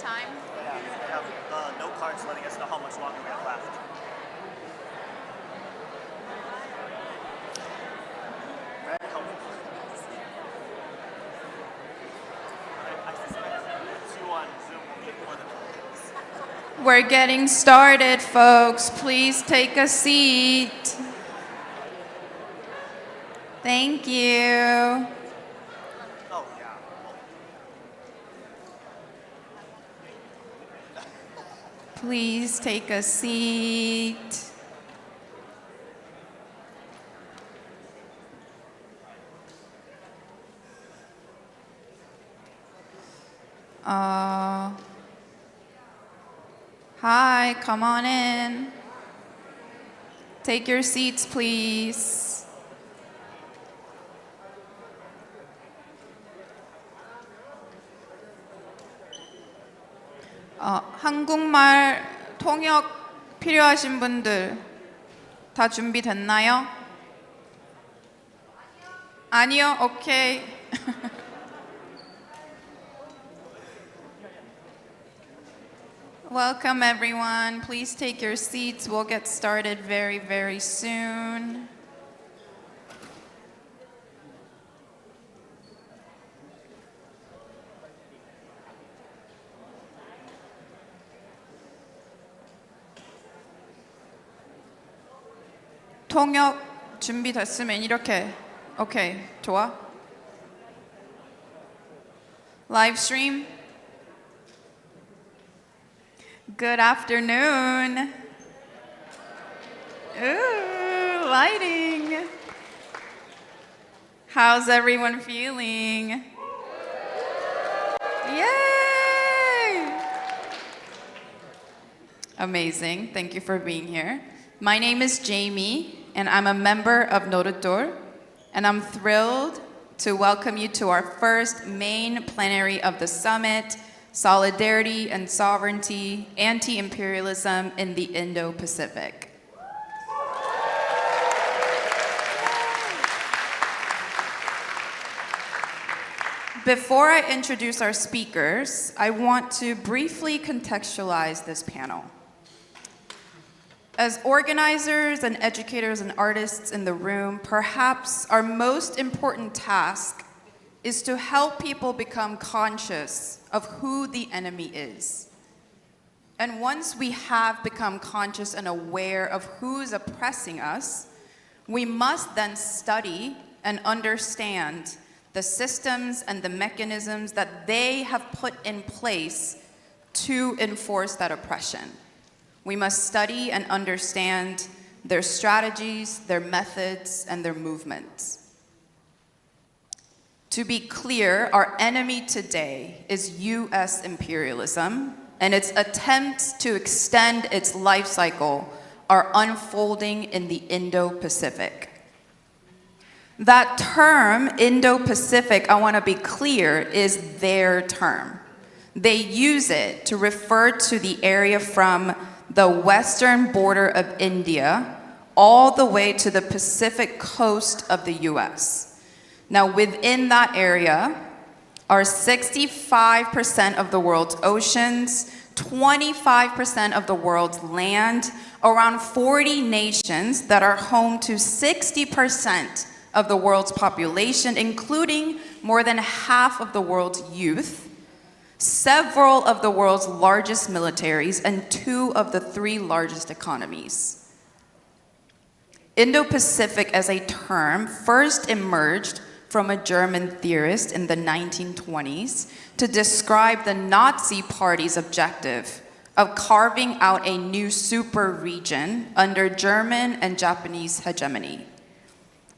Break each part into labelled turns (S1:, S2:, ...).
S1: time?
S2: Yeah, we have the note cards letting us know how much longer we have left. Very helpful. I suspect you on Zoom will get more than this.
S1: We're getting started, folks. Please take a seat. Thank you.
S2: Oh, yeah.
S1: Please take a seat. Hi, come on in. Take your seats, please. 한국말 통역 필요하신 분들 다 준비됐나요? 아니요? 오케이. Welcome, everyone. Please take your seats. We'll get started very, very soon. 통역 준비됐으면 이렇게. 오케이, 좋아. Live stream. Good afternoon. Ooh, lighting. How's everyone feeling? Yay! Amazing. Thank you for being here. My name is Jamie, and I'm a member of Moderator, and I'm thrilled to welcome you to our first main plenary of the summit, Solidarity and Sovereignty, Anti-Imperialism in the Indo-Pacific. Before I introduce our speakers, I want to briefly contextualize this panel. As organizers and educators and artists in the room, perhaps our most important task is to help people become conscious of who the enemy is. And once we have become conscious and aware of who's oppressing us, we must then study and understand the systems and the mechanisms that they have put in place to enforce that oppression. We must study and understand their strategies, their methods, and their movements. To be clear, our enemy today is US imperialism, and its attempts to extend its life cycle are unfolding in the Indo-Pacific. That term, Indo-Pacific, I want to be clear, is their term. They use it to refer to the area from the western border of India all the way to the Pacific coast of the US. Now, within that area are 65% of the world's oceans, 25% of the world's land, around 40 nations that are home to 60% of the world's population, including more than half of the world's youth, several of the world's largest militaries, and 2 of the 3 largest economies. Indo-Pacific as a term first emerged from a German theorist in the 1920s to describe the Nazi Party's objective of carving out a new super region under German and Japanese hegemony.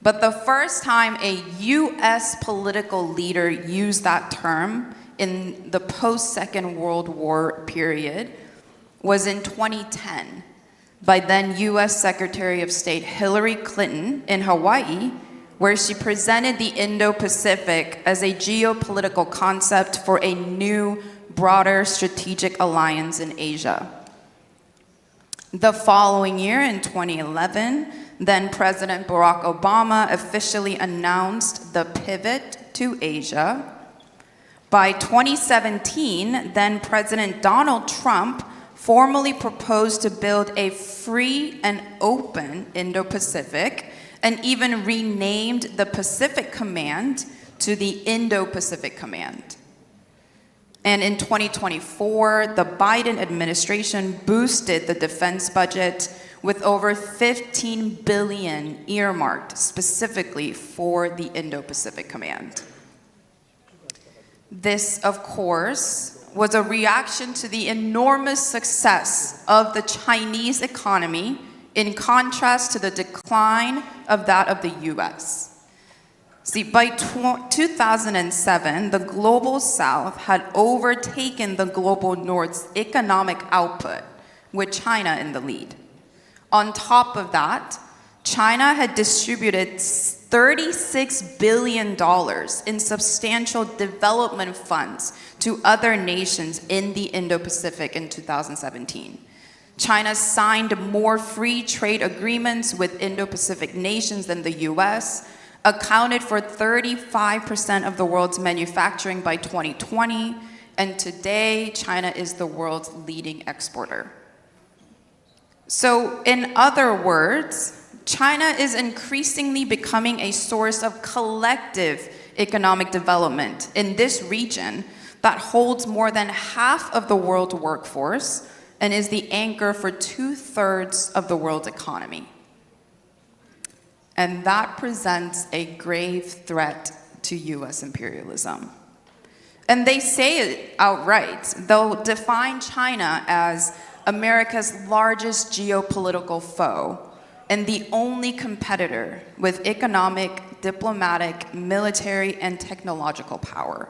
S1: But the first time a US political leader used that term in the post-Second World War period was in 2010 by then US Secretary of State Hillary Clinton in Hawaii, where she presented the Indo-Pacific as a geopolitical concept for a new, broader strategic alliance in Asia. The following year, in 2011, then President Barack Obama officially announced the pivot to Asia By 2017, then President Donald Trump formally proposed to build a free and open Indo-Pacific and even renamed the Pacific Command to the Indo-Pacific Command. And in 2024, the Biden administration boosted the defense budget with over $15 billion earmarked specifically for the Indo-Pacific Command. This, of course, was a reaction to the enormous success of the Chinese economy in contrast to the decline of that of the US. See, by 2007, the Global South had overtaken the Global North's economic output, with China in the lead. On top of that, China had distributed $36 billion in substantial development funds to other nations in the Indo-Pacific in 2017. China signed more free trade agreements with Indo-Pacific nations than the US, accounted for 35% of the world's manufacturing by 2020, and today China is the world's leading exporter. So, in other words, China is increasingly becoming a source of collective economic development in this region that holds more than half of the world workforce and is the anchor for 2/3 of the world's economy. And that presents a grave threat to US imperialism. And they say it outright. They'll define China as America's largest geopolitical foe and the only competitor with economic, diplomatic, military, and technological power.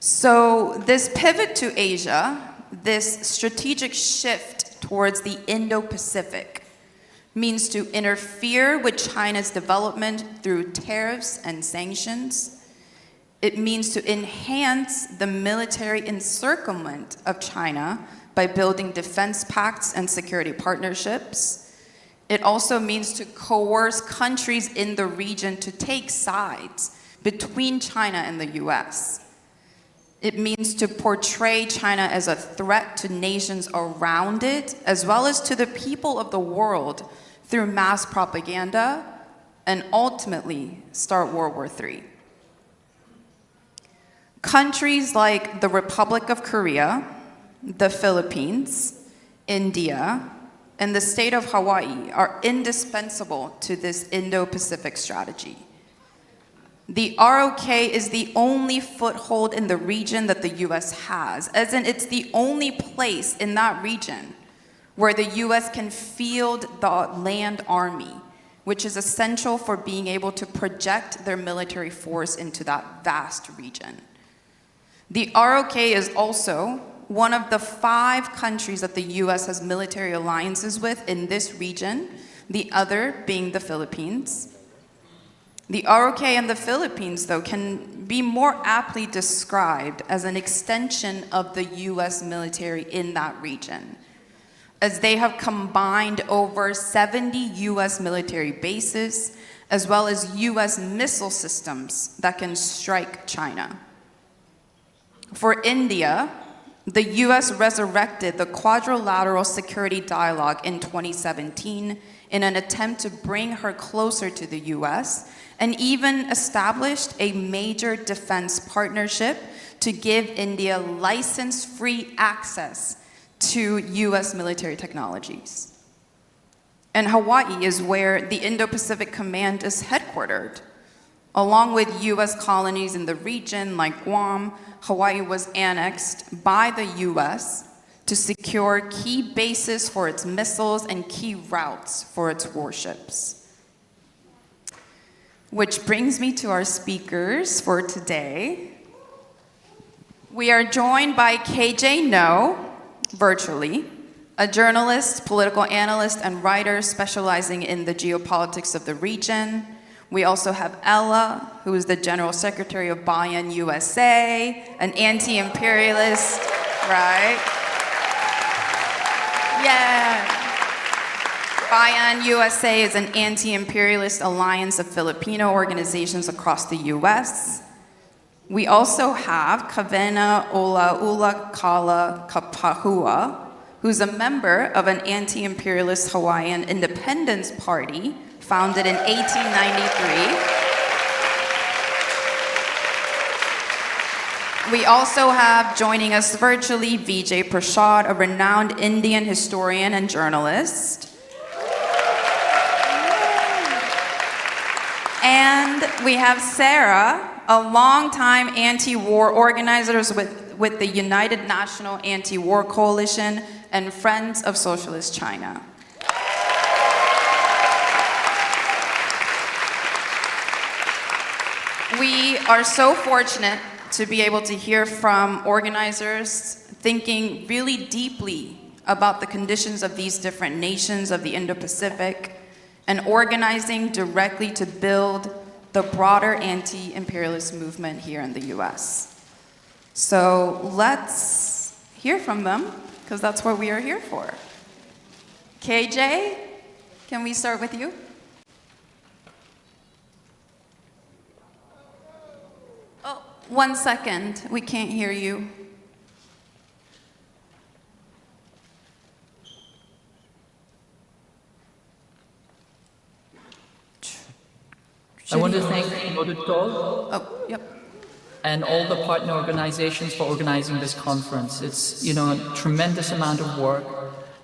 S1: So this pivot to Asia, this strategic shift towards the Indo-Pacific, means to interfere with China's development through tariffs and sanctions. It means to enhance the military encirclement of China by building defense pacts and security partnerships. It also means to coerce countries in the region to take sides between China and the US. It means to portray China as a threat to nations around it, as well as to the people of the world through mass propaganda, and ultimately start World War III. Countries like the Republic of Korea, the Philippines, India, and the state of Hawaii are indispensable to this Indo-Pacific strategy. The ROK is the only foothold in the region that the US has, as in it's the only place in that region where the US can field the land army, which is essential for being able to project their military force into that vast region. The ROK is also one of the 5 countries that the US has military alliances with in this region, the other being the Philippines. The ROK and the Philippines, though, can be more aptly described as an extension of the US military in that region, as they have combined over 70 US military bases, as well as US missile systems that can strike China. For India, the US resurrected the Quadrilateral Security Dialogue in 2017 in an attempt to bring her closer to the US, and even established a major defense partnership to give India license-free access to US military technologies. And Hawaii is where the Indo-Pacific Command is headquartered. Along with US colonies in the region like Guam, Hawaii was annexed by the US to secure key bases for its missiles and key routes for its warships. Which brings me to our speakers for today. We are joined by KJ No, virtually, a journalist, political analyst, and writer specializing in the geopolitics of the region. We also have Ella, who is the General Secretary of Bayan USA, an anti-imperialist, right? Yeah. Bayan USA is an anti-imperialist alliance of Filipino organizations across the US. We also have Kawena'ulaokala Kapahua, who's a member of an anti-imperialist Hawaiian independence party founded in 1893. We also have joining us virtually Vijay Prashad, a renowned Indian historian and journalist. And we have Sara, a longtime anti-war organizer with the United National Anti-War Coalition and Friends of Socialist China. We are so fortunate to be able to hear from organizers thinking really deeply about the conditions of these different nations of the Indo-Pacific and organizing directly to build the broader anti-imperialist movement here in the US. So let's hear from them, because that's what we are here for. KJ, can we start with you? Oh, 1 second, we can't hear you.
S3: I want to thank Moderator and all the partner organizations for organizing this conference. It's, a tremendous amount of work,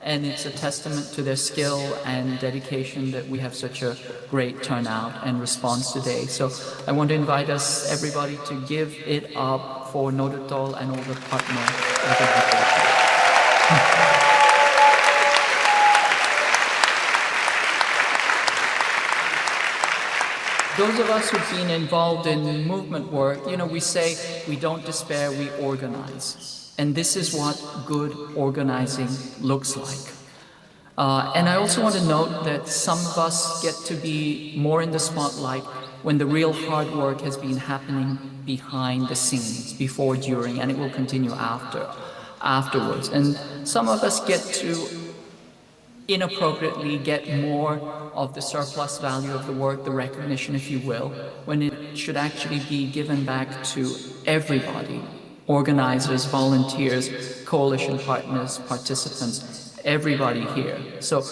S3: and it's a testament to their skill and dedication that we have such a great turnout and response today. So I want to invite everybody to give it up for Moderator and all the partner organizations. Those of us who've been involved in movement work, we say we don't despair, we organize. And this is what good organizing looks like. And I also want to note that some of us get to be more in the spotlight when the real hard work has been happening behind the scenes, before, during, and it will continue afterwards. And some of us get to inappropriately get more of the surplus value of the work, the recognition, if you will, when it should actually be given back to everybody, organizers, volunteers, coalition partners, participants, everybody here. So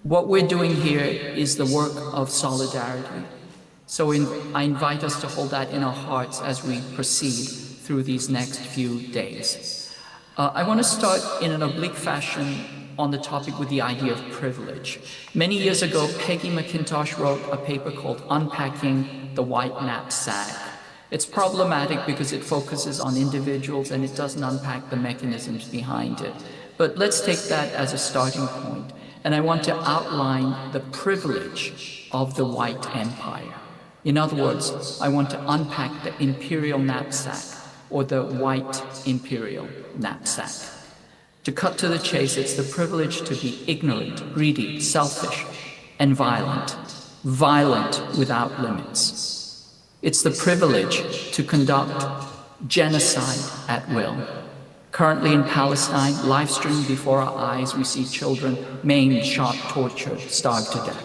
S3: what we're doing here is the work of solidarity. So I invite us to hold that in our hearts as we proceed through these next few days. I want to start in an oblique fashion on the topic with the idea of privilege. Many years ago, Peggy McIntosh wrote a paper called Unpacking the White Knapsack. It's problematic because it focuses on individuals and it doesn't unpack the mechanisms behind it. But let's take that as a starting point. And I want to outline the privilege of the white empire. In other words, I want to unpack the imperial knapsack, or the white imperial knapsack. To cut to the chase, it's the privilege to be ignorant, greedy, selfish, and violent without limits. It's the privilege to conduct genocide at will. Currently in Palestine, live streamed before our eyes, we see children maimed, shot, tortured, starved to death.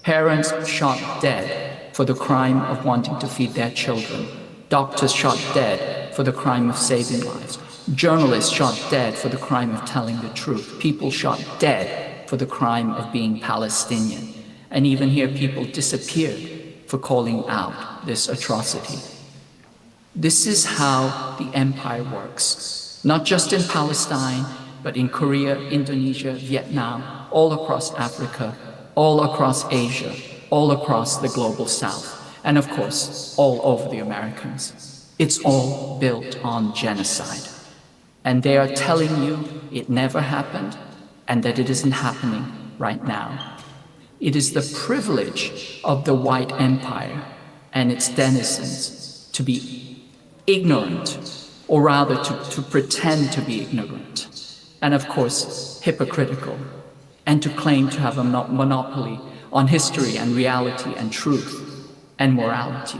S3: Parents shot dead for the crime of wanting to feed their children. Doctors shot dead for the crime of saving lives. Journalists shot dead for the crime of telling the truth. People shot dead for the crime of being Palestinian. And even here, people disappeared for calling out this atrocity. This is how the empire works, not just in Palestine, but in Korea, Indonesia, Vietnam, all across Africa, all across Asia, all across the global south, and of course, all over the Americas. It's all built on genocide. And they are telling you it never happened and that it isn't happening right now. It is the privilege of the white empire and its denizens to be ignorant, or rather to pretend to be ignorant, and of course hypocritical, and to claim to have a monopoly on history and reality and truth and morality.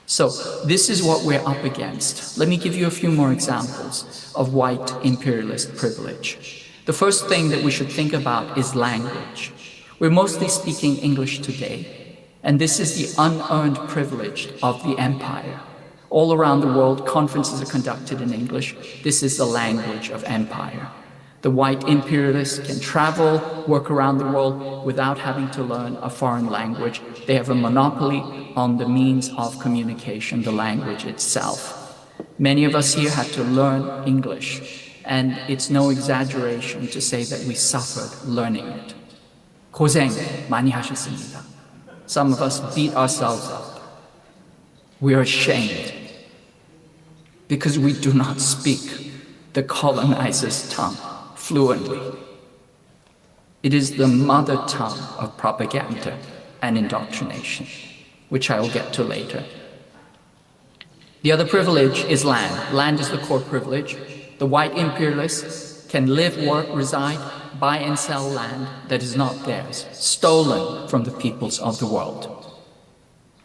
S3: So this is what we're up against. Let me give you a few more examples of white imperialist privilege. The first thing that we should think about is language. We're mostly speaking English today, and this is the unearned privilege of the empire. All around the world, conferences are conducted in English. This is the language of empire. The white imperialists can travel, work around the world without having to learn a foreign language. They have a monopoly on the means of communication, the language itself. Many of us here had to learn English, and it's no exaggeration to say that we suffered learning it. 고생 많이 하셨습니다. Some of us beat ourselves up. We are ashamed because we do not speak the colonizer's tongue fluently. It is the mother tongue of propaganda and indoctrination, which I will get to later. The other privilege is land. Land is the core privilege. The white imperialists can live, work, reside, buy and sell land that is not theirs, stolen from the peoples of the world.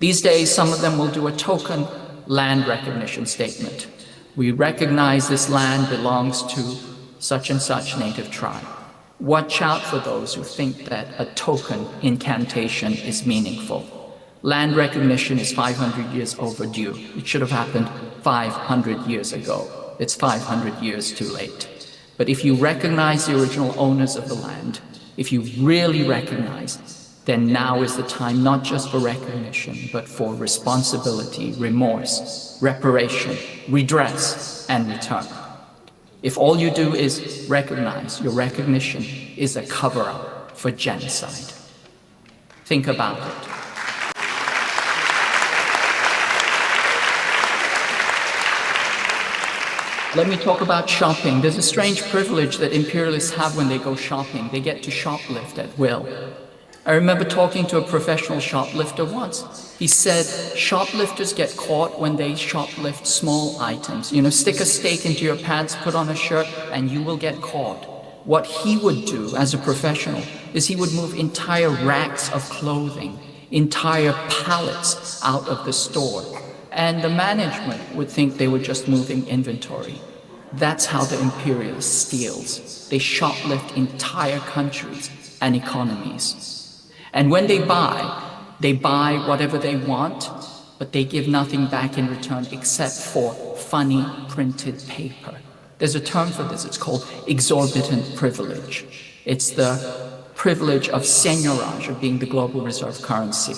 S3: These days, some of them will do a token land recognition statement. We recognize this land belongs to such and such native tribe. Watch out for those who think that a token incantation is meaningful. Land recognition is 500 years overdue. It should have happened 500 years ago. It's 500 years too late. But if you recognize the original owners of the land, if you really recognize, then now is the time not just for recognition, but for responsibility, remorse, reparation, redress, and return. If all you do is recognize, your recognition is a cover-up for genocide. Think about it. Let me talk about shopping. There's a strange privilege that imperialists have when they go shopping. They get to shoplift at will. I remember talking to a professional shoplifter once. He said, shoplifters get caught when they shoplift small items. You know, stick a steak into your pants, put on a shirt, and you will get caught. What he would do as a professional is he would move entire racks of clothing, entire pallets out of the store. And the management would think they were just moving inventory. That's how the imperialist steals. They shoplift entire countries and economies. And when they buy whatever they want, but they give nothing back in return except for funny printed paper. There's a term for this, it's called exorbitant privilege. It's the privilege of seigniorage, of being the global reserve currency.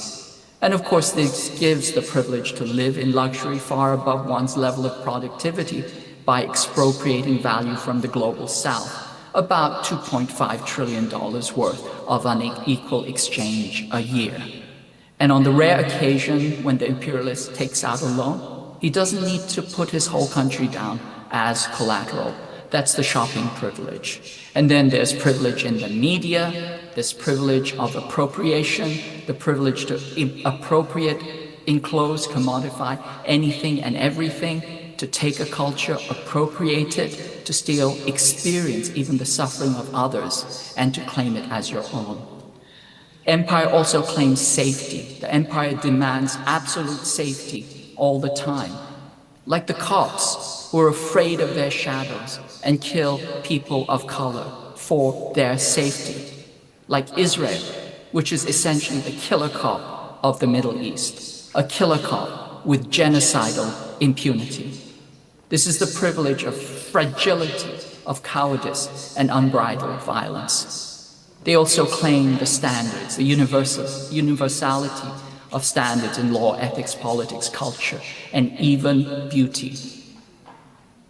S3: And of course, this gives the privilege to live in luxury far above one's level of productivity by expropriating value from the global south. About $2.5 trillion worth of unequal exchange a year. And on the rare occasion when the imperialist takes out a loan, he doesn't need to put his whole country down as collateral. That's the shopping privilege. And then there's privilege in the media, there's privilege of appropriation, the privilege to appropriate, enclose, commodify anything and everything, to take a culture, appropriate it, to steal experience, even the suffering of others, and to claim it as your own. Empire also claims safety. The empire demands absolute safety all the time. Like the cops who are afraid of their shadows and kill people of color for their safety. Like Israel, which is essentially the killer cop of the Middle East, a killer cop with genocidal impunity. This is the privilege of fragility, of cowardice, and unbridled violence. They also claim the standards, the universality of standards in law, ethics, politics, culture, and even beauty.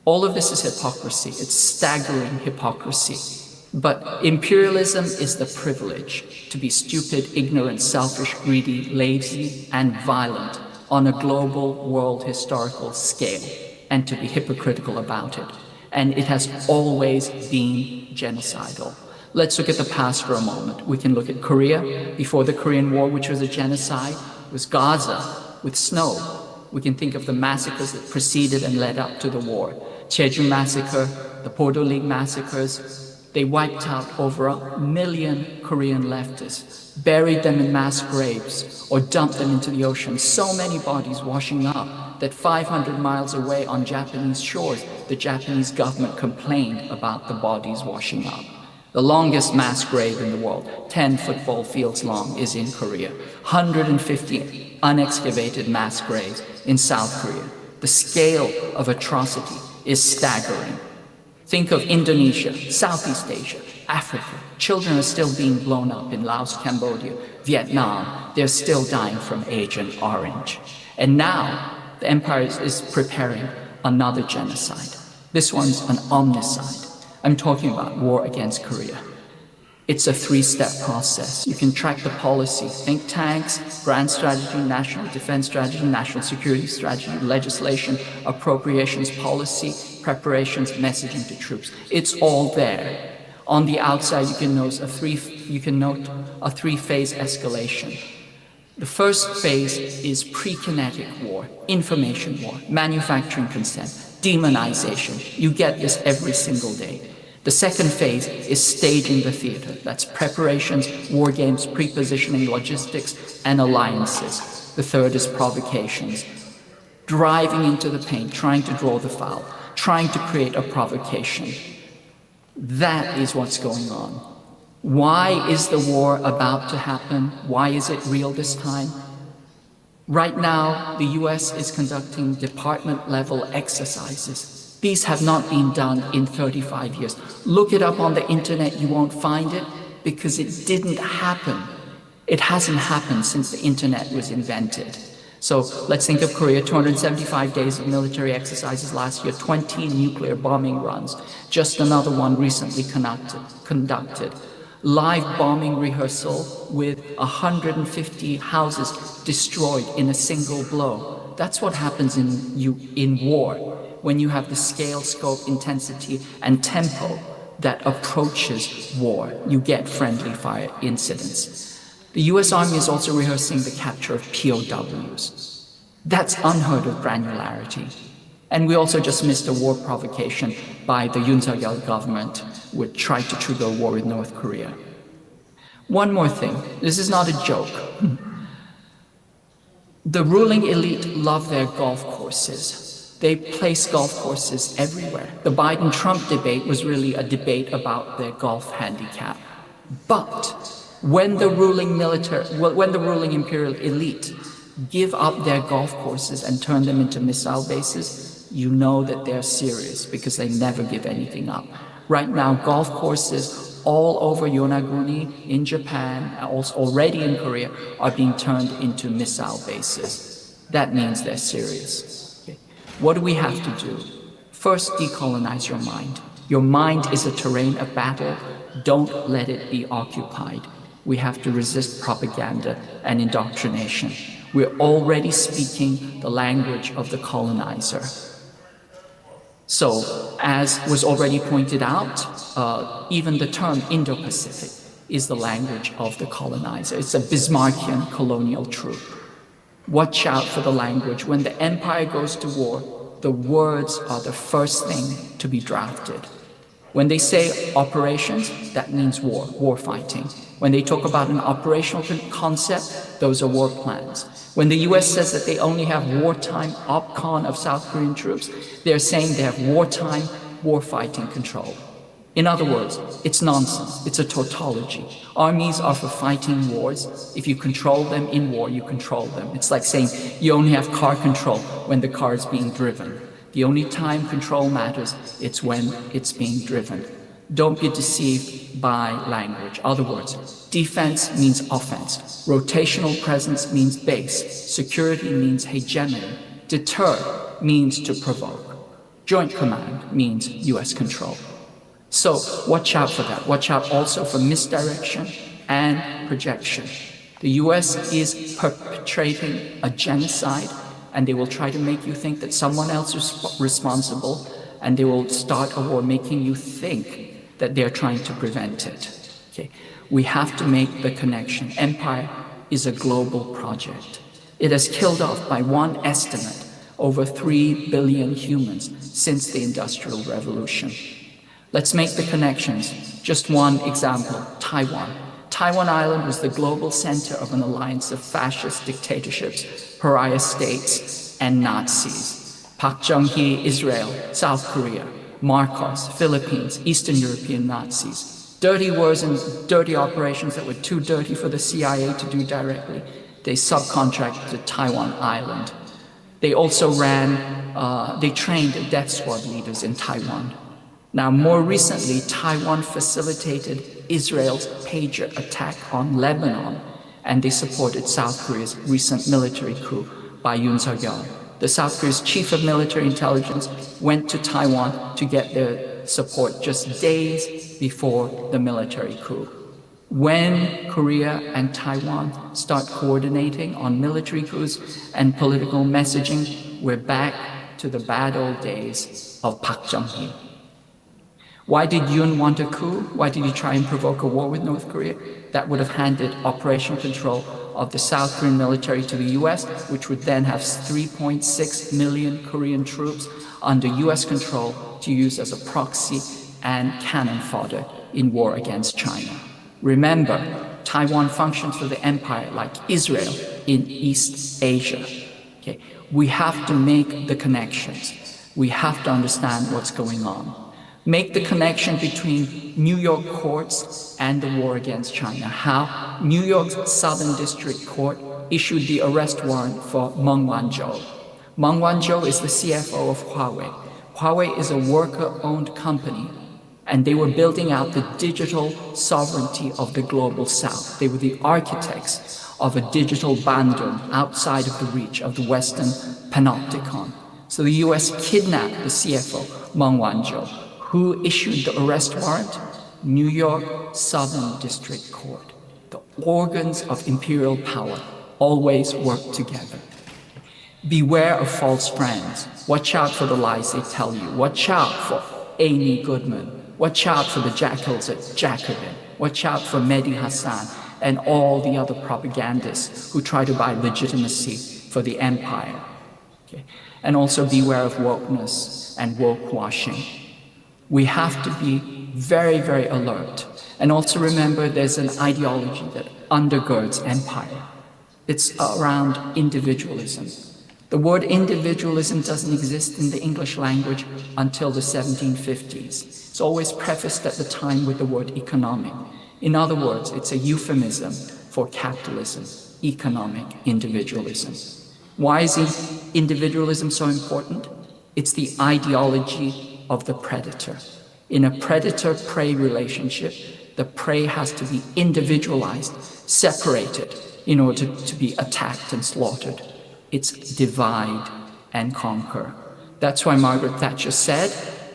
S3: All of this is hypocrisy. It's staggering hypocrisy. But imperialism is the privilege to be stupid, ignorant, selfish, greedy, lazy, and violent on a global world historical scale, and to be hypocritical about it. And it has always been genocidal. Let's look at the past for a moment. We can look at Korea before the Korean War, which was a genocide. It was Gaza with snow. We can think of the massacres that preceded and led up to the war. Jeju massacre, the Porto League massacres. They wiped out over 1 million Korean leftists, buried them in mass graves, or dumped them into the ocean. So many bodies washing up that 500 miles away on Japanese shores, the Japanese government complained about the bodies washing up. The longest mass grave in the world, 10 football fields long, is in Korea. 150 unexcavated mass graves in South Korea. The scale of atrocity is staggering. Think of Indonesia, Southeast Asia, Africa. Children are still being blown up in Laos, Cambodia, Vietnam. They're still dying from Agent Orange. And now the empire is preparing another genocide. This one's an omnicide. I'm talking about war against Korea. It's a three-step process. You can track the policy, think tanks, grand strategy, national defense strategy, national security strategy, legislation, appropriations policy, preparations, messaging to troops. It's all there. On the outside, you can note a three-phase escalation. The first phase is pre-kinetic war, information war, manufacturing consent, demonization. You get this every single day. The second phase is staging the theater. That's preparations, war games, pre-positioning, logistics, and alliances. The third is provocations. Driving into the paint, trying to draw the foul, trying to create a provocation. That is what's going on. Why is the war about to happen? Why is it real this time? Right now, the US is conducting department-level exercises. These have not been done in 35 years. Look it up on the internet, you won't find it, because it didn't happen. It hasn't happened since the internet was invented. So let's think of Korea, 275 days of military exercises last year, 20 nuclear bombing runs, just another one recently conducted. Live bombing rehearsal with 150 houses destroyed in a single blow. That's what happens in war. When you have the scale, scope, intensity, and tempo that approaches war, you get friendly fire incidents. The US Army is also rehearsing the capture of POWs. That's unheard of granularity. And we also just missed a war provocation by the Yoon Suk-yeol government, which tried to trigger a war with North Korea. One more thing, this is not a joke. The ruling elite love their golf courses. They place golf courses everywhere. The Biden-Trump debate was really a debate about their golf handicap. But when the ruling imperial elite give up their golf courses and turn them into missile bases, you know that they're serious because they never give anything up. Right now, golf courses all over Yonaguni, in Japan, also already in Korea, are being turned into missile bases. That means they're serious. What do we have to do? First, decolonize your mind. Your mind is a terrain of battle. Don't let it be occupied. We have to resist propaganda and indoctrination. We're already speaking the language of the colonizer. So, as was already pointed out, even the term Indo-Pacific is the language of the colonizer. It's a Bismarckian colonial truth. Watch out for the language. When the empire goes to war, the words are the first thing to be drafted. When they say operations, that means war, war fighting. When they talk about an operational concept, those are war plans. When the US says that they only have wartime OPCON of South Korean troops, they're saying they have wartime war fighting control. In other words, it's nonsense. It's a tautology. Armies are for fighting wars. If you control them in war, you control them. It's like saying you only have car control when the car is being driven. The only time control matters, it's when it's being driven. Don't be deceived by language. Other words, defense means offense. Rotational presence means base. Security means hegemony. Deter means to provoke. Joint command means US control. So watch out for that. Watch out also for misdirection and projection. The US is perpetrating a genocide, and they will try to make you think that someone else is responsible, and they will start a war making you think that they're trying to prevent it. Okay. We have to make the connection. Empire is a global project. It has killed off, by one estimate, over 3 billion humans since the Industrial Revolution. Let's make the connections. Just one example, Taiwan. Taiwan Island was the global center of an alliance of fascist dictatorships, pariah states, and Nazis. Park Chung-hee, Israel, South Korea, Marcos, Philippines, Eastern European Nazis. Dirty wars and dirty operations that were too dirty for the CIA to do directly. They subcontracted to Taiwan Island. They also they trained death squad leaders in Taiwan. Now, more recently, Taiwan facilitated Israel's pager attack on Lebanon, and they supported South Korea's recent military coup by Yoon Suk-yeol. The South Korea's chief of military intelligence went to Taiwan to get their support just days before the military coup. When Korea and Taiwan start coordinating on military coups and political messaging, we're back to the bad old days of Park Chung-hee. Why did Yoon want a coup? Why did he try and provoke a war with North Korea? That would have handed operational control of the South Korean military to the US, which would then have 3.6 million Korean troops under US control to use as a proxy and cannon fodder in war against China. Remember, Taiwan functions for the empire like Israel in East Asia. Okay? We have to make the connections. We have to understand what's going on. Make the connection between New York courts and the war against China. How New York's Southern District Court issued the arrest warrant for Meng Wanzhou. Meng Wanzhou is the CFO of Huawei. Huawei is a worker-owned company, and they were building out the digital sovereignty of the global South. They were the architects of a digital Bandung outside of the reach of the Western panopticon. So the US kidnapped the CFO, Meng Wanzhou. Who issued the arrest warrant? New York Southern District Court. The organs of imperial power always work together. Beware of false friends. Watch out for the lies they tell you. Watch out for Amy Goodman. Watch out for the jackals at Jacobin. Watch out for Mehdi Hassan and all the other propagandists who try to buy legitimacy for the empire. Okay? And also beware of wokeness and woke washing. We have to be very, very alert. And also remember there's an ideology that undergirds empire. It's around individualism. The word individualism doesn't exist in the English language until the 1750s. It's always prefaced at the time with the word economic. In other words, it's a euphemism for capitalism, economic individualism. Why is individualism so important? It's the ideology of the predator. In a predator-prey relationship, the prey has to be individualized, separated, in order to be attacked and slaughtered. It's divide and conquer. That's why Margaret Thatcher said,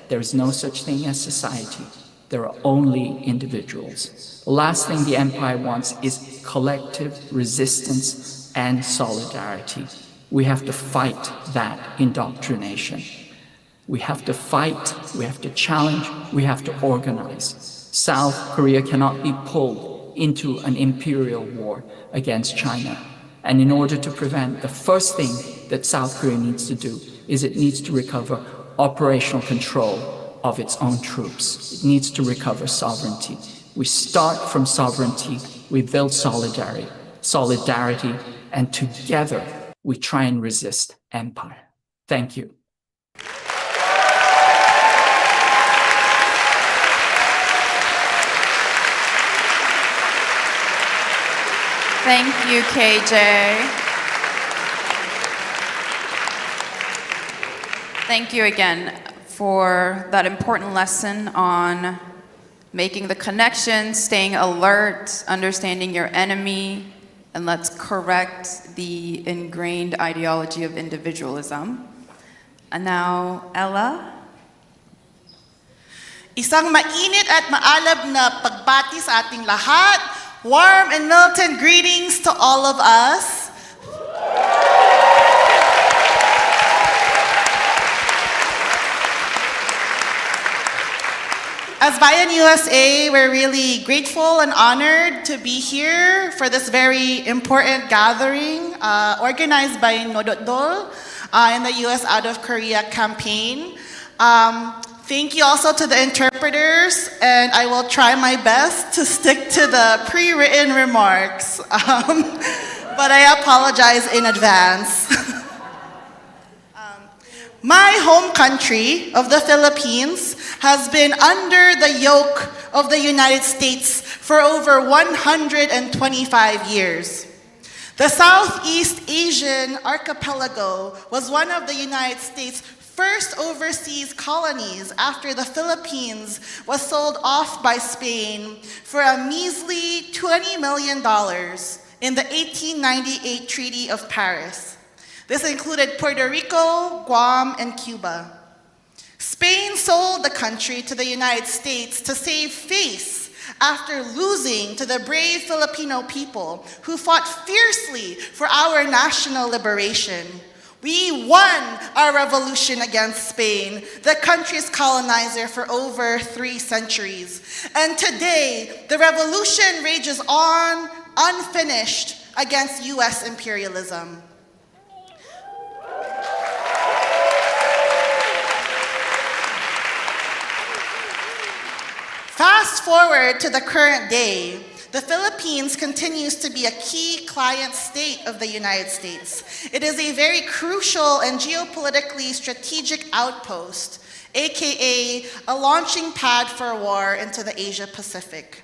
S3: there is no such thing as society. There are only individuals. The last thing the empire wants is collective resistance and solidarity. We have to fight that indoctrination. We have to fight, we have to challenge, we have to organize. South Korea cannot be pulled into an imperial war against China. And in order to prevent, the first thing that South Korea needs to do is it needs to recover operational control of its own troops. It needs to recover sovereignty. We start from sovereignty, we build solidarity, and together we try and resist empire. Thank you.
S1: Thank you, KJ. Thank you again for that important lesson on making the connection, staying alert, understanding your enemy, and let's correct the ingrained ideology of individualism. And now, Ella.
S4: Isang mainit at maalab na pagbati sa ating lahat. Warm and militant greetings to all of us. As Bayan USA, we're really grateful and honored to be here for this very important gathering organized by Nodotdol in the US Out of Korea campaign. Thank you also to the interpreters, and I will try my best to stick to the pre-written remarks, but I apologize in advance. My home country of the Philippines has been under the yoke of the United States for over 125 years. The Southeast Asian archipelago was one of the United States' first overseas colonies after the Philippines was sold off by Spain for a measly $20 million in the 1898 Treaty of Paris. This included Puerto Rico, Guam, and Cuba. Spain sold the country to the United States to save face after losing to the brave Filipino people who fought fiercely for our national liberation. We won our revolution against Spain, the country's colonizer for over 3 centuries. And today, the revolution rages on, unfinished, against US imperialism. Fast forward to the current day, the Philippines continues to be a key client state of the United States. It is a very crucial and geopolitically strategic outpost, aka a launching pad for war into the Asia-Pacific.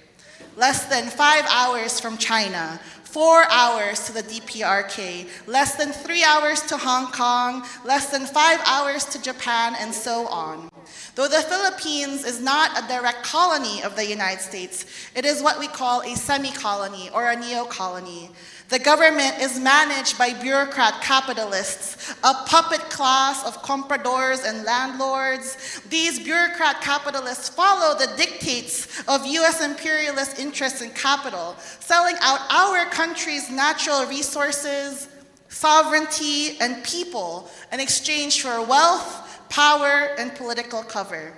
S4: Less than 5 hours from China, 4 hours to the DPRK, less than 3 hours to Hong Kong, less than 5 hours to Japan, and so on. Though the Philippines is not a direct colony of the United States, it is what we call a semi-colony or a neo-colony. The government is managed by bureaucrat capitalists, a puppet class of compradors and landlords. These bureaucrat capitalists follow the dictates of US imperialist interests in capital, selling out our country's natural resources, sovereignty, and people in exchange for wealth, power, and political cover.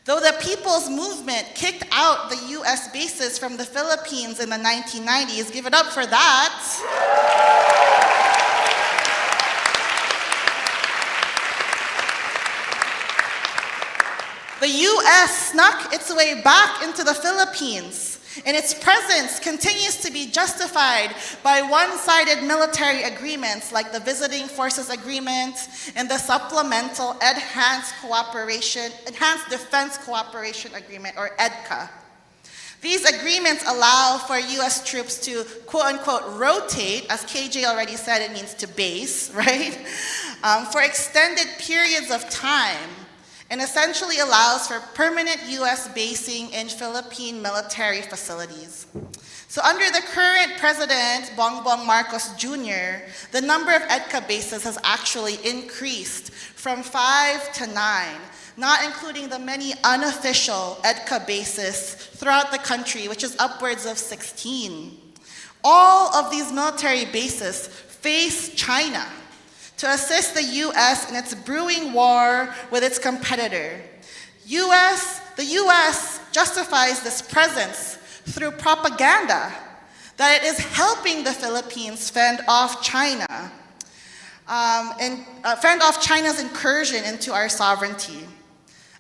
S4: Though the People's Movement kicked out the US bases from the Philippines in the 1990s, give it up for that. The US snuck its way back into the Philippines, and its presence continues to be justified by one-sided military agreements like the Visiting Forces Agreement and the Supplemental Enhanced Defense Cooperation Agreement, or EDCA. These agreements allow for US troops to, quote-unquote, rotate, as KJ already said, it means to base, right? For extended periods of time, and essentially allows for permanent US basing in Philippine military facilities. So under the current president, Bongbong Marcos Jr., the number of EDCA bases has actually increased from 5 to 9, not including the many unofficial EDCA bases throughout the country, which is upwards of 16. All of these military bases face China to assist the US in its brewing war with its competitor. The US justifies this presence through propaganda that it is helping the Philippines fend off China fend off China's incursion into our sovereignty.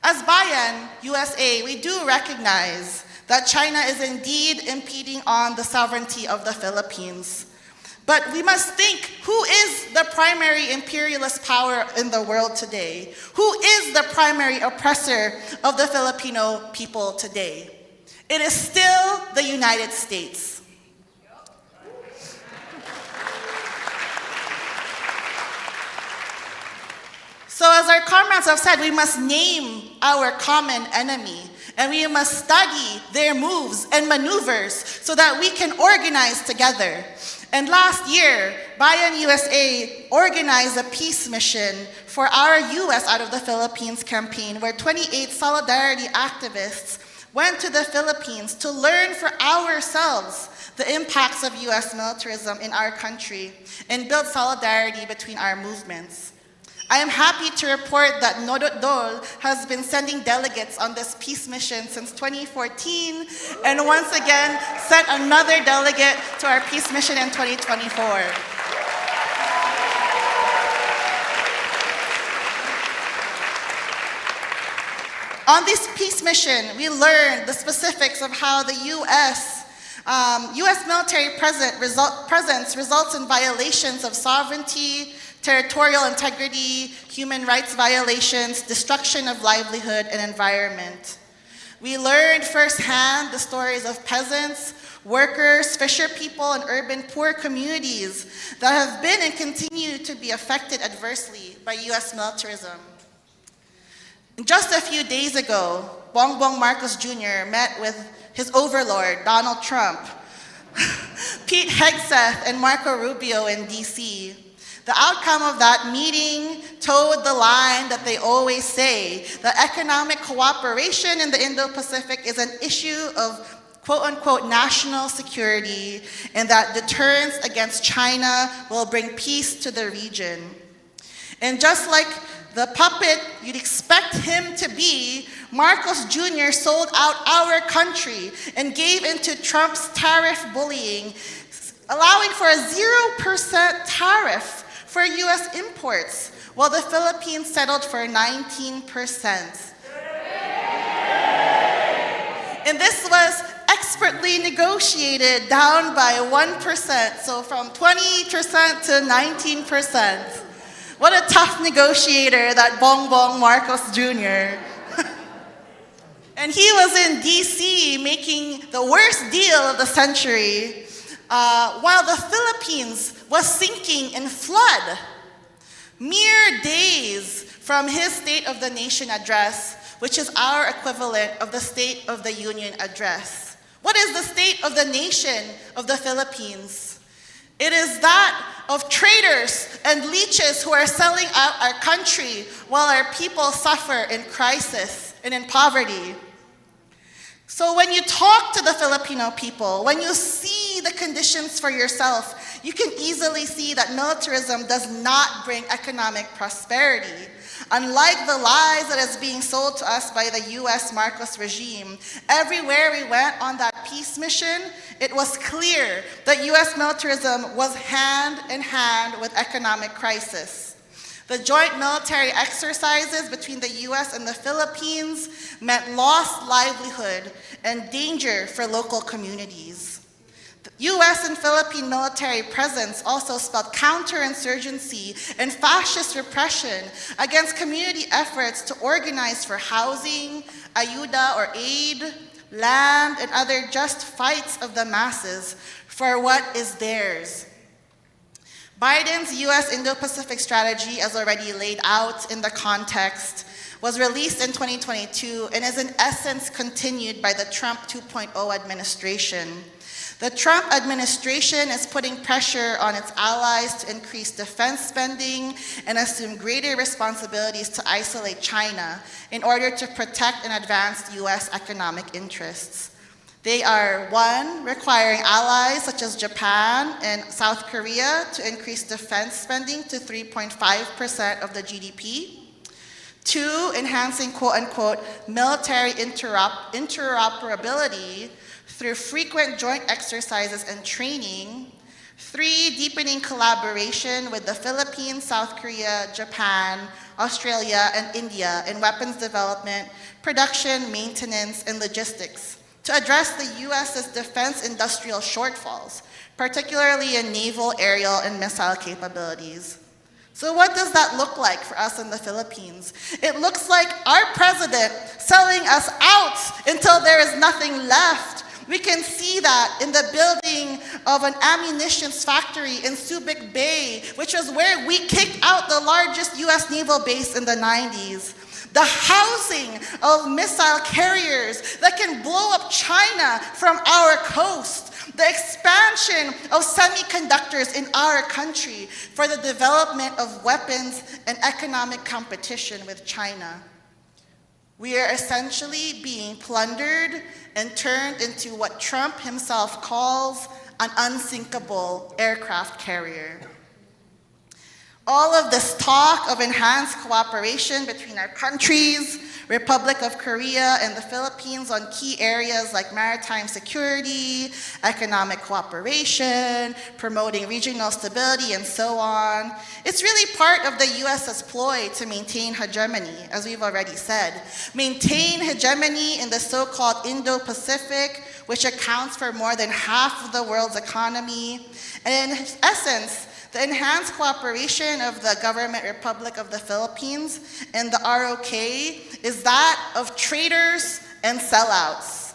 S4: As Bayan, USA, we do recognize that China is indeed impeding on the sovereignty of the Philippines. But we must think, who is the primary imperialist power in the world today? Who is the primary oppressor of the Filipino people today? It is still the United States. So as our comrades have said, we must name our common enemy, and we must study their moves and maneuvers so that we can organize together. And last year, Bayan USA organized a peace mission for our US Out of the Philippines campaign, where 28 solidarity activists went to the Philippines to learn for ourselves the impacts of US militarism in our country and build solidarity between our movements. I am happy to report that Moderator has been sending delegates on this peace mission since 2014, and once again sent another delegate to our peace mission in 2024. On this peace mission, we learned the specifics of how the US military presence results in violations of sovereignty, territorial integrity, human rights violations, destruction of livelihood and environment. We learned firsthand the stories of peasants workers, fisher people, and urban poor communities that have been and continue to be affected adversely by US militarism. Just a few days ago, Bongbong Marcos Jr. met with his overlord, Donald Trump, Pete Hegseth, and Marco Rubio in DC. The outcome of that meeting towed the line that they always say, that economic cooperation in the Indo-Pacific is an issue of quote-unquote national security, and that deterrence against China will bring peace to the region. And just like the puppet you'd expect him to be, Marcos Jr. sold out our country and gave into Trump's tariff bullying, allowing for a 0% tariff for US imports, while the Philippines settled for 19%. And this was expertly negotiated down by 1%, so from 20% to 19%. What a tough negotiator, that Bongbong Marcos Jr. And he was in DC making the worst deal of the century, while the Philippines was sinking in flood. Mere days from his State of the Nation address, which is our equivalent of the State of the Union address. What is the State of the Nation of the Philippines? It is that of traitors and leeches who are selling out our country while our people suffer in crisis and in poverty. So when you talk to the Filipino people, when you see the conditions for yourself, you can easily see that militarism does not bring economic prosperity. Unlike the lies that is being sold to us by the US Marcos regime, everywhere we went on that peace mission, it was clear that US militarism was hand in hand with economic crisis. The joint military exercises between the US and the Philippines meant lost livelihood and danger for local communities. The US and Philippine military presence also spelled counterinsurgency and fascist repression against community efforts to organize for housing, ayuda or aid, land, and other just fights of the masses for what is theirs. Biden's US Indo-Pacific strategy, as already laid out in the context, was released in 2022 and is in essence continued by the Trump 2.0 administration. The Trump administration is putting pressure on its allies to increase defense spending and assume greater responsibilities to isolate China in order to protect and advance US economic interests. They are, 1, requiring allies such as Japan and South Korea to increase defense spending to 3.5% of the GDP. 2, enhancing quote-unquote military interoperability through frequent joint exercises and training. 3, deepening collaboration with the Philippines, South Korea, Japan, Australia, and India in weapons development, production, maintenance, and logistics to address the US's defense industrial shortfalls, particularly in naval, aerial, and missile capabilities. So what does that look like for us in the Philippines? It looks like our president selling us out until there is nothing left. We can see that in the building of an ammunitions factory in Subic Bay, which was where we kicked out the largest US naval base in the 90s. The housing of missile carriers that can blow up China from our coast. The expansion of semiconductors in our country for the development of weapons and economic competition with China. We are essentially being plundered and turned into what Trump himself calls an unsinkable aircraft carrier. All of this talk of enhanced cooperation between our countries, Republic of Korea and the Philippines on key areas like maritime security, economic cooperation, promoting regional stability, and so on. It's really part of the US's ploy to maintain hegemony, as we've already said. Maintain hegemony in the so-called Indo-Pacific, which accounts for more than half of the world's economy. And in essence, the enhanced cooperation of the Government Republic of the Philippines and the ROK is that of traitors and sellouts.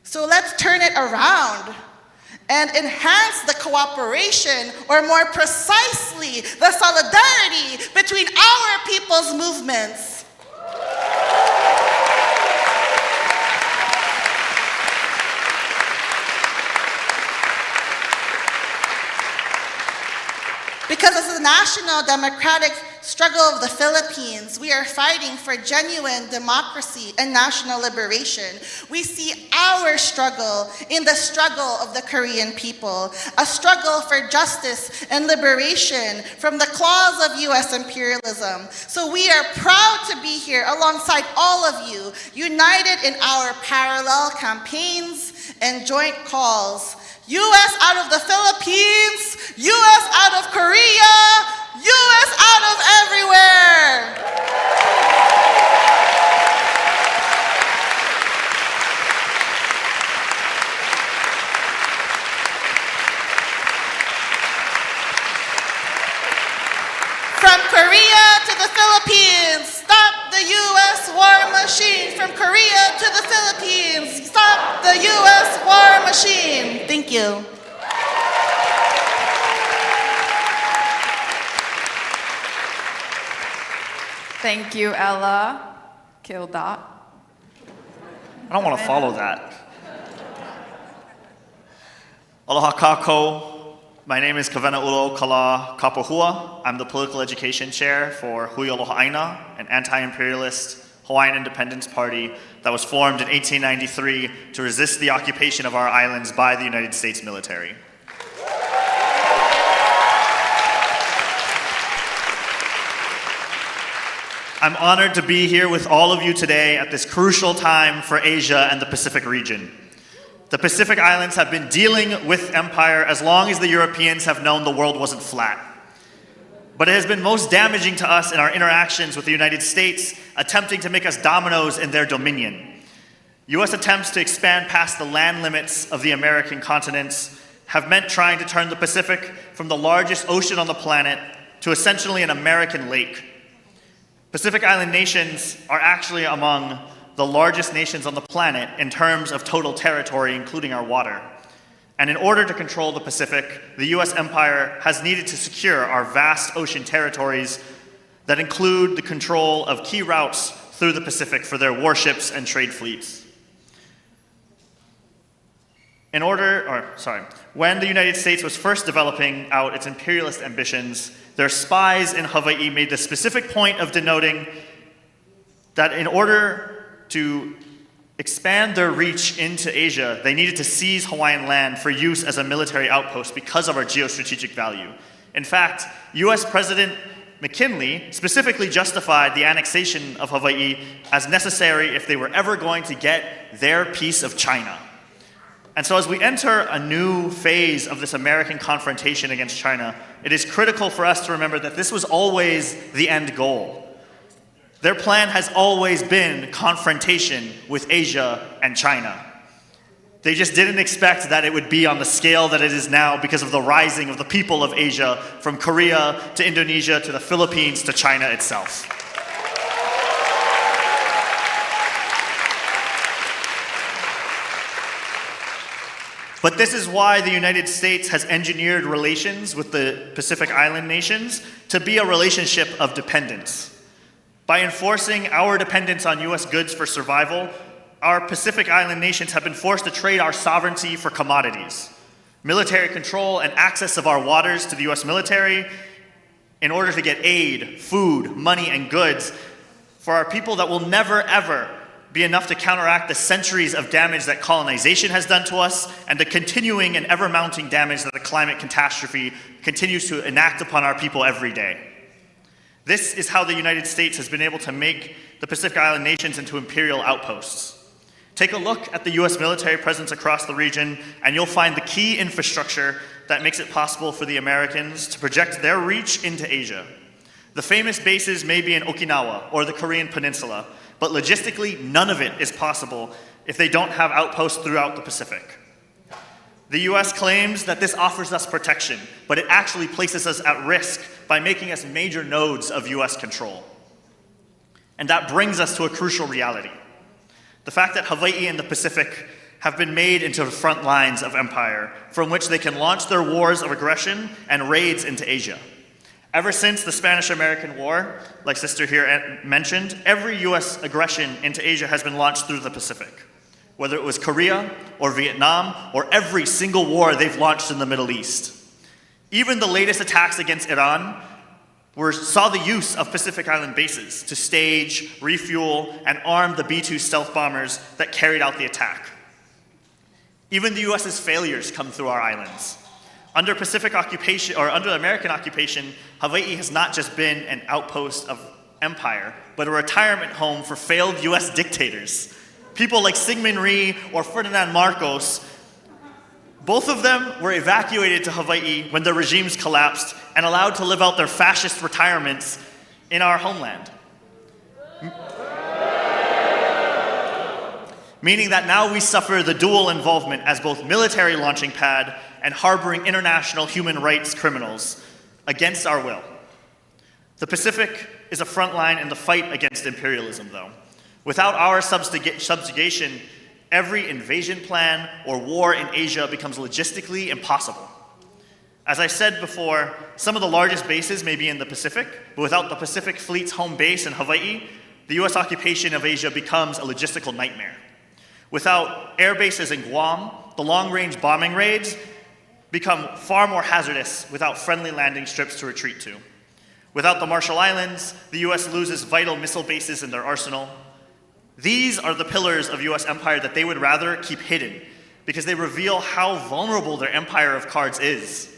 S4: So let's turn it around and enhance the cooperation, or more precisely, the solidarity between our people's movements. Because as the national democratic struggle of the Philippines, we are fighting for genuine democracy and national liberation. We see our struggle in the struggle of the Korean people, a struggle for justice and liberation from the claws of US imperialism. So we are proud to be here alongside all of you, united in our parallel campaigns and joint calls. US out of the Philippines, US out of Korea, US out of everywhere. From Korea to the Philippines, stop the US war machine. From Korea to the Philippines, stop the US war machine. Thank you.
S1: Thank you, Ella. Kill dot.
S2: I don't want to follow that. Aloha kako. My name is Kawena'ulaokala Kapahua. I'm the political education chair for Hui Aloha Aina, an anti-imperialist Hawaiian independence party that was formed in 1893 to resist the occupation of our islands by the United States military. I'm honored to be here with all of you today at this crucial time for Asia and the Pacific region. The Pacific Islands have been dealing with empire as long as the Europeans have known the world wasn't flat. But it has been most damaging to us in our interactions with the United States, attempting to make us dominoes in their dominion. US attempts to expand past the land limits of the American continents have meant trying to turn the Pacific from the largest ocean on the planet to essentially an American lake. Pacific Island nations are actually among the largest nations on the planet in terms of total territory, including our water. And in order to control the Pacific, the US empire has needed to secure our vast ocean territories that include the control of key routes through the Pacific for their warships and trade fleets. When the United States was first developing out its imperialist ambitions, their spies in Hawaii made the specific point of denoting that in order to expand their reach into Asia, they needed to seize Hawaiian land for use as a military outpost because of our geostrategic value. In fact, US President McKinley specifically justified the annexation of Hawaii as necessary if they were ever going to get their piece of China. And so as we enter a new phase of this American confrontation against China, it is critical for us to remember that this was always the end goal. Their plan has always been confrontation with Asia and China. They just didn't expect that it would be on the scale that it is now because of the rising of the people of Asia, from Korea to Indonesia to the Philippines to China itself. But this is why the United States has engineered relations with the Pacific Island nations to be a relationship of dependence. By enforcing our dependence on US goods for survival, our Pacific Island nations have been forced to trade our sovereignty for commodities, military control and access of our waters to the US military in order to get aid, food, money, and goods for our people that will never, ever be enough to counteract the centuries of damage that colonization has done to us and the continuing and ever-mounting damage that the climate catastrophe continues to enact upon our people every day. This is how the United States has been able to make the Pacific Island nations into imperial outposts. Take a look at the US military presence across the region, and you'll find the key infrastructure that makes it possible for the Americans to project their reach into Asia. The famous bases may be in Okinawa or the Korean Peninsula, but logistically, none of it is possible if they don't have outposts throughout the Pacific. The US claims that this offers us protection, but it actually places us at risk by making us major nodes of US control. And that brings us to a crucial reality. The fact that Hawaii and the Pacific have been made into the front lines of empire, from which they can launch their wars of aggression and raids into Asia. Ever since the Spanish-American War, like Sister here mentioned, every US aggression into Asia has been launched through the Pacific. Whether it was Korea or Vietnam or every single war they've launched in the Middle East. Even the latest attacks against Iran saw the use of Pacific Island bases to stage, refuel, and arm the B-2 stealth bombers that carried out the attack. Even the US's failures come through our islands. Under Pacific occupation, or under American occupation, Hawaii has not just been an outpost of empire, but a retirement home for failed US dictators. People like Syngman Rhee or Ferdinand Marcos, both of them were evacuated to Hawaii when their regimes collapsed and allowed to live out their fascist retirements in our homeland. Meaning that now we suffer the dual involvement as both military launching pad and harboring international human rights criminals against our will. The Pacific is a front line in the fight against imperialism, though. Without our subjugation, every invasion plan or war in Asia becomes logistically impossible. As I said before, some of the largest bases may be in the Pacific, but without the Pacific Fleet's home base in Hawaii, the US occupation of Asia becomes a logistical nightmare. Without air bases in Guam, the long-range bombing raids become far more hazardous without friendly landing strips to retreat to. Without the Marshall Islands, the US loses vital missile bases in their arsenal. These are the pillars of US empire that they would rather keep hidden because they reveal how vulnerable their empire of cards is.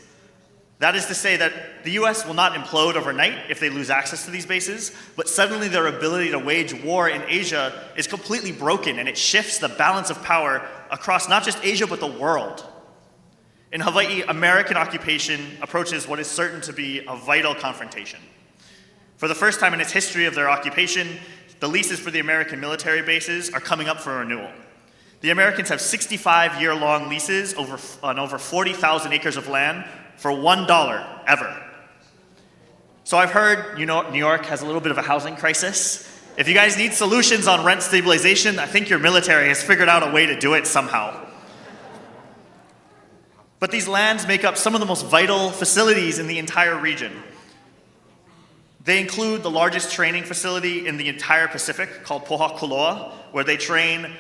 S2: That is to say that the US will not implode overnight if they lose access to these bases, but suddenly their ability to wage war in Asia is completely broken and it shifts the balance of power across not just Asia but the world. In Hawaii, American occupation approaches what is certain to be a vital confrontation. For the first time in its history of their occupation, the leases for the American military bases are coming up for renewal. The Americans have 65-year-long leases on over 40,000 acres of land for $1 ever. So I've heard, New York has a little bit of a housing crisis. If you guys need solutions on rent stabilization, I think your military has figured out a way to do it somehow. But these lands make up some of the most vital facilities in the entire region. They include the largest training facility in the entire Pacific called Pohakuloa, where they train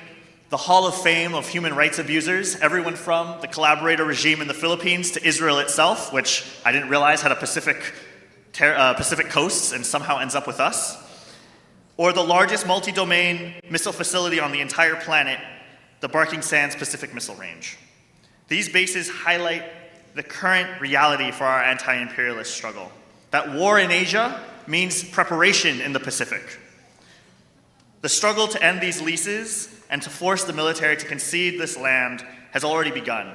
S2: the Hall of Fame of human rights abusers, everyone from the collaborator regime in the Philippines to Israel itself, which I didn't realize had a Pacific coast and somehow ends up with us, or the largest multi-domain missile facility on the entire planet, the Barking Sands Pacific Missile Range. These bases highlight the current reality for our anti-imperialist struggle, that war in Asia means preparation in the Pacific. The struggle to end these leases and to force the military to concede this land has already begun,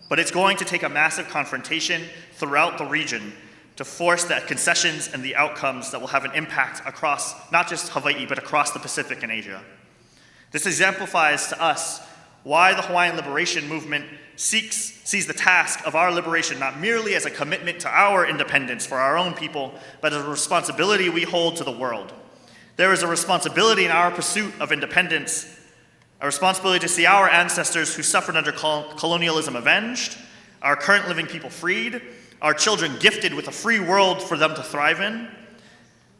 S2: but it's going to take a massive confrontation throughout the region to force the concessions and the outcomes that will have an impact across not just Hawaii, but across the Pacific and Asia. This exemplifies to us why the Hawaiian liberation movement sees the task of our liberation not merely as a commitment to our independence for our own people, but as a responsibility we hold to the world. There is a responsibility in our pursuit of independence, a responsibility to see our ancestors who suffered under colonialism avenged, our current living people freed, our children gifted with a free world for them to thrive in.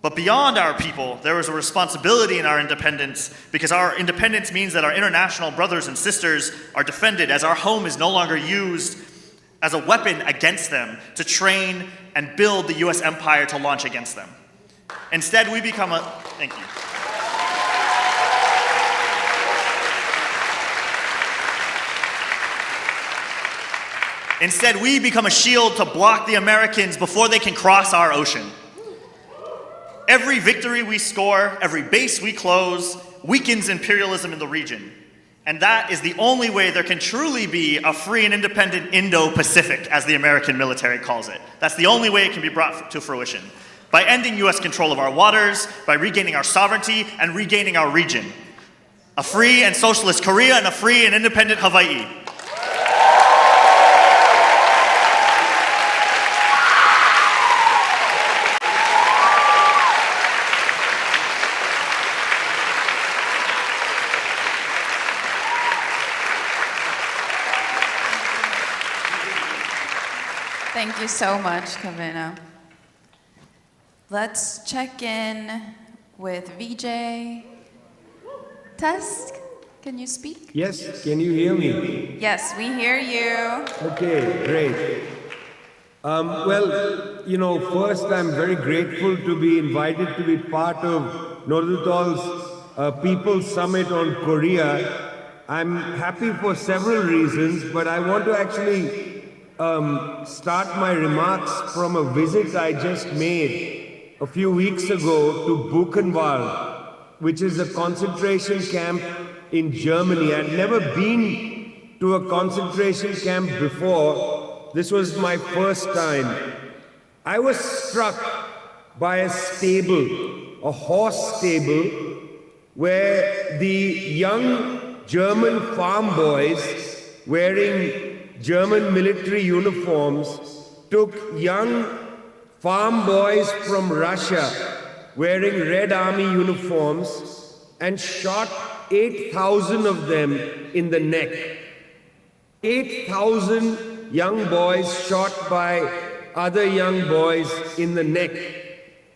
S2: But beyond our people, there is a responsibility in our independence because our independence means that our international brothers and sisters are defended as our home is no longer used as a weapon against them to train and build the US empire to launch against them. Instead, we become a... Thank you. Instead, we become a shield to block the Americans before they can cross our ocean. Every victory we score, every base we close, weakens imperialism in the region. And that is the only way there can truly be a free and independent Indo-Pacific, as the American military calls it. That's the only way it can be brought to fruition. By ending US control of our waters, by regaining our sovereignty and regaining our region. A free and socialist Korea and a free and independent Hawaii.
S1: Thank you so much, Kavena. Let's check in with Vijay. Test, can you speak?
S5: Yes, can you hear me?
S1: Yes, we hear you.
S5: Okay, great. Well, you know, first I'm very grateful to be invited to be part of Norudol's People's Summit on Korea. I'm happy for several reasons, but I want to actually start my remarks from a visit I just made a few weeks ago to Buchenwald, which is a concentration camp in Germany. I'd never been to a concentration camp before. This was my first time. I was struck by a stable, a horse stable, where the young German farm boys wearing German military uniforms took young farm boys from Russia wearing Red Army uniforms and shot 8,000 of them in the neck. 8,000 young boys shot by other young boys in the neck.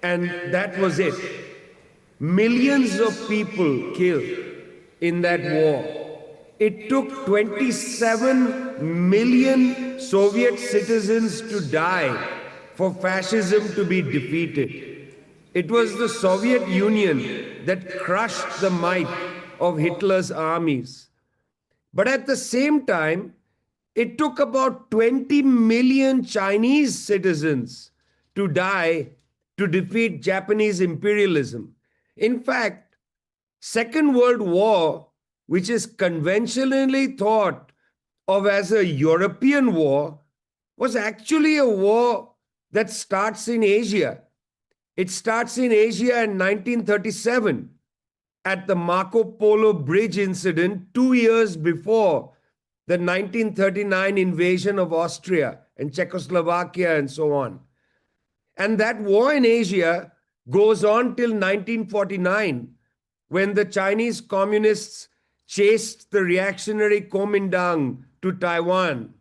S5: And that was it. Millions of people killed in that war. It took 27 million Soviet citizens to die for fascism to be defeated. It was the Soviet Union that crushed the might of Hitler's armies. But at the same time, it took about 20 million Chinese citizens to die to defeat Japanese imperialism. In fact, Second World War, which is conventionally thought of as a European war, was actually a war that starts in Asia. It starts in Asia in 1937 at the Marco Polo Bridge incident 2 years before the 1939 invasion of Austria and Czechoslovakia and so on. And that war in Asia goes on till 1949, when the Chinese communists chased the reactionary Kuomintang to Taiwan.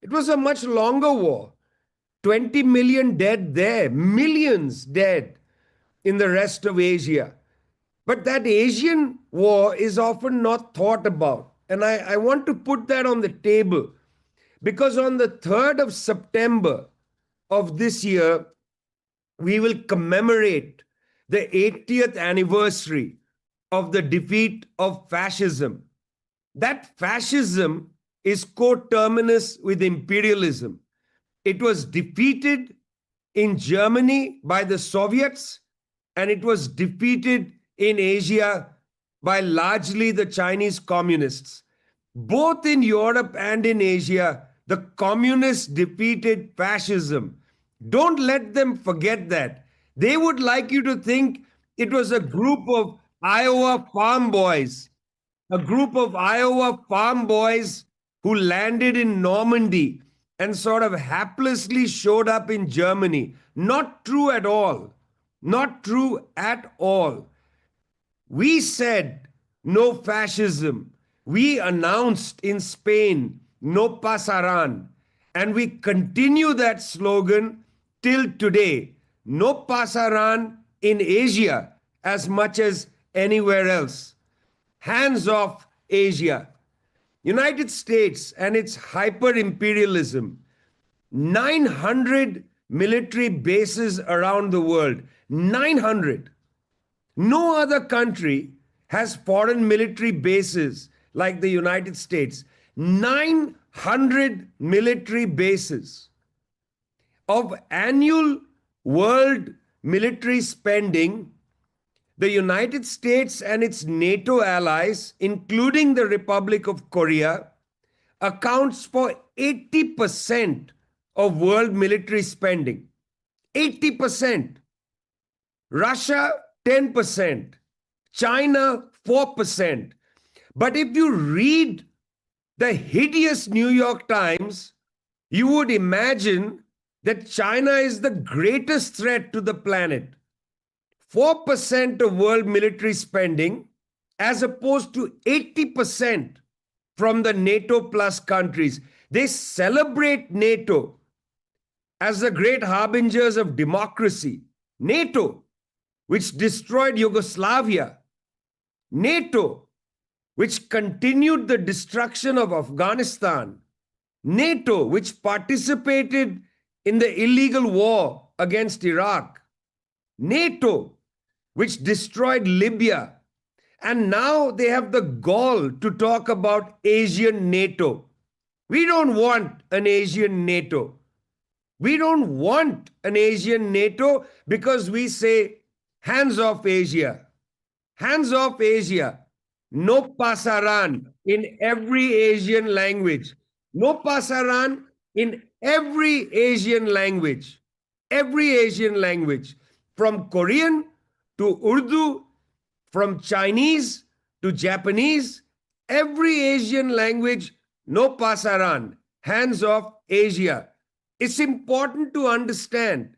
S5: It was a much longer war. 20 million dead there, millions dead in the rest of Asia. But that Asian war is often not thought about. And I want to put that on the table, because on the 3rd of September of this year, we will commemorate the 80th anniversary of the defeat of fascism. That fascism is coterminous with imperialism. It was defeated in Germany by the Soviets, and it was defeated in Asia by largely the Chinese communists. Both in Europe and in Asia, the communists defeated fascism. Don't let them forget that. They would like you to think it was a group of Iowa farm boys, who landed in Normandy and sort of haplessly showed up in Germany. Not true at all. Not true at all. We said no fascism. We announced in Spain no pasaran. And we continue that slogan till today. No pasaran in Asia as much as anywhere else. Hands off Asia. United States and its hyper-imperialism. 900 military bases around the world. 900. No other country has foreign military bases like the United States. 900 military bases. Of annual world military spending, the United States and its NATO allies, including the Republic of Korea, accounts for 80% of world military spending. 80%. Russia, 10%. China, 4%. But if you read the hideous New York Times, you would imagine that China is the greatest threat to the planet. 4% of world military spending, as opposed to 80% from the NATO plus countries. They celebrate NATO, as the great harbingers of democracy. NATO, which destroyed Yugoslavia. NATO, which continued the destruction of Afghanistan. NATO, which participated in the illegal war against Iraq. NATO, which destroyed Libya. And now they have the gall to talk about Asian NATO. We don't want an Asian NATO. We don't want an Asian NATO because we say, hands off Asia. Hands off Asia. No pasaran in every Asian language. No pasaran in every Asian language. Every Asian language. From Korean to Urdu, from Chinese to Japanese, every Asian language, no pasaran, hands off Asia. It's important to understand,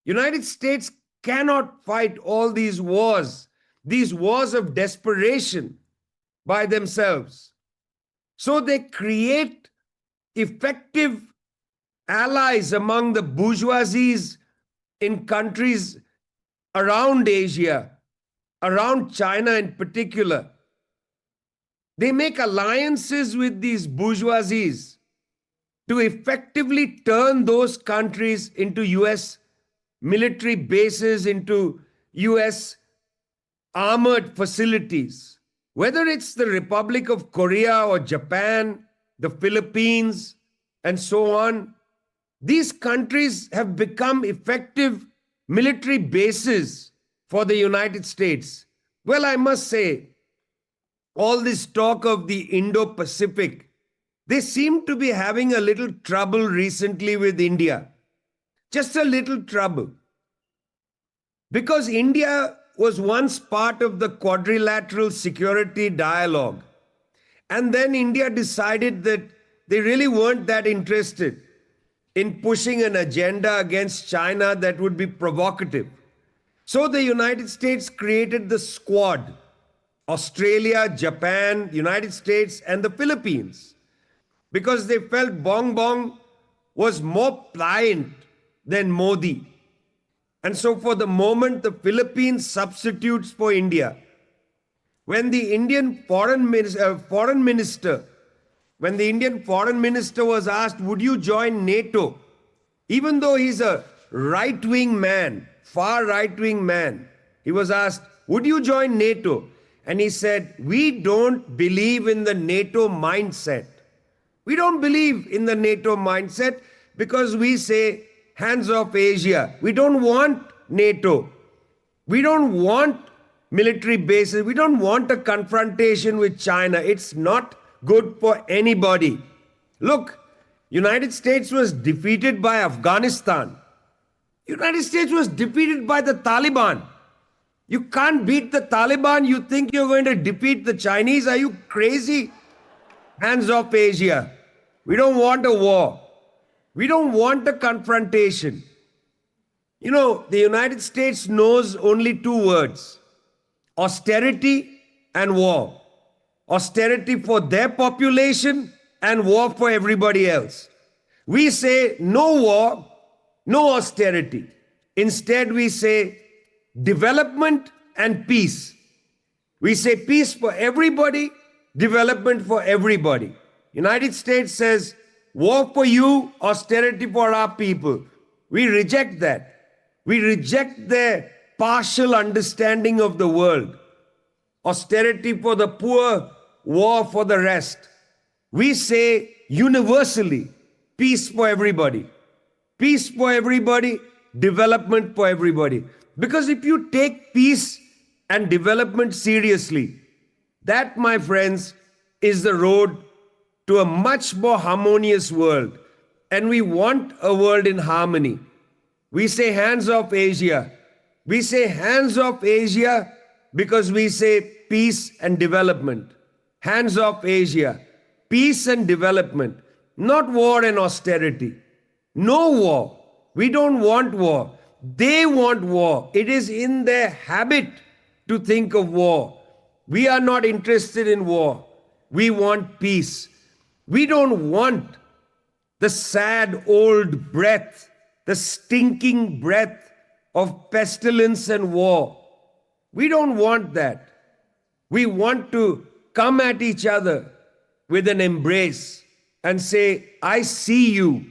S5: United States cannot fight all these wars of desperation by themselves. So they create effective allies among the bourgeoisies in countries around Asia, around China in particular. They make alliances with these bourgeoisies to effectively turn those countries into US military bases, into US armored facilities. Whether it's the Republic of Korea or Japan, the Philippines, and so on, these countries have become effective military bases for the United States. Well, I must say, all this talk of the Indo-Pacific, they seem to be having a little trouble recently with India. Just a little trouble. Because India was once part of the quadrilateral security dialogue. And then India decided that they really weren't that interested in pushing an agenda against China that would be provocative. So the United States created the Squad: Australia, Japan, United States, and the Philippines, because they felt Bong Bong was more pliant than Modi. And so for the moment, the Philippines substitutes for India. When the Indian foreign minister was asked, would you join NATO? Even though he's a right-wing man, far right-wing man, he was asked, would you join NATO? And he said, we don't believe in the NATO mindset. We don't believe in the NATO mindset because we say, hands off Asia. We don't want NATO. We don't want military bases. We don't want a confrontation with China. It's not good for anybody. Look, United States was defeated by Afghanistan. United States was defeated by the Taliban. You can't beat the Taliban. You think you're going to defeat the Chinese? Are you crazy? Hands off Asia. We don't want a war. We don't want a confrontation. You know, the United States knows only two words: austerity and war. Austerity for their population and war for everybody else. We say no war, no austerity. Instead, we say development and peace. We say peace for everybody, development for everybody. United States says war for you, austerity for our people. We reject that. We reject their partial understanding of the world. Austerity for the poor, war for the rest. We say universally, peace for everybody. Peace for everybody, development for everybody. Because if you take peace and development seriously, that, my friends, is the road to a much more harmonious world. And we want a world in harmony. We say hands off Asia. We say hands off Asia because we say peace and development. Hands off Asia. Peace and development. Not war and austerity. No war. We don't want war. They want war. It is in their habit to think of war. We are not interested in war. We want peace. We don't want the sad old breath, the stinking breath of pestilence and war. We don't want that. We want to come at each other with an embrace and say, I see you.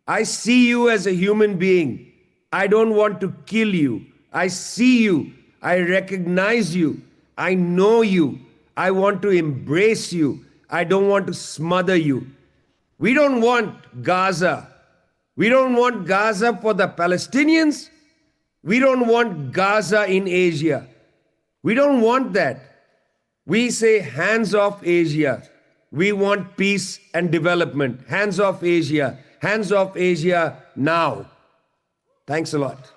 S5: I see you as a human being. I don't want to kill you. I see you. I recognize you. I know you. I want to embrace you. I don't want to smother you. We don't want Gaza. We don't want Gaza for the Palestinians. We don't want Gaza in Asia. We don't want that. We say hands off Asia. We want peace and development. Hands off Asia. Hands off Asia now. Thanks a lot.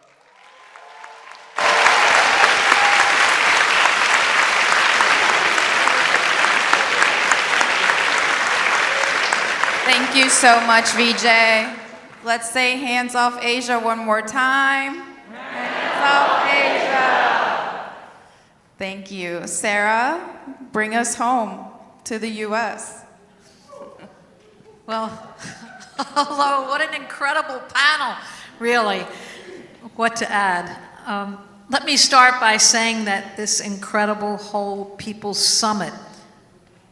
S1: Thank you so much, Vijay. Let's say hands off Asia one more time. Hands off Asia. Thank you. Sara, bring us home to the U.S.
S6: Well, hello, what an incredible panel, really. What to add? Let me start by saying that this incredible Whole People's Summit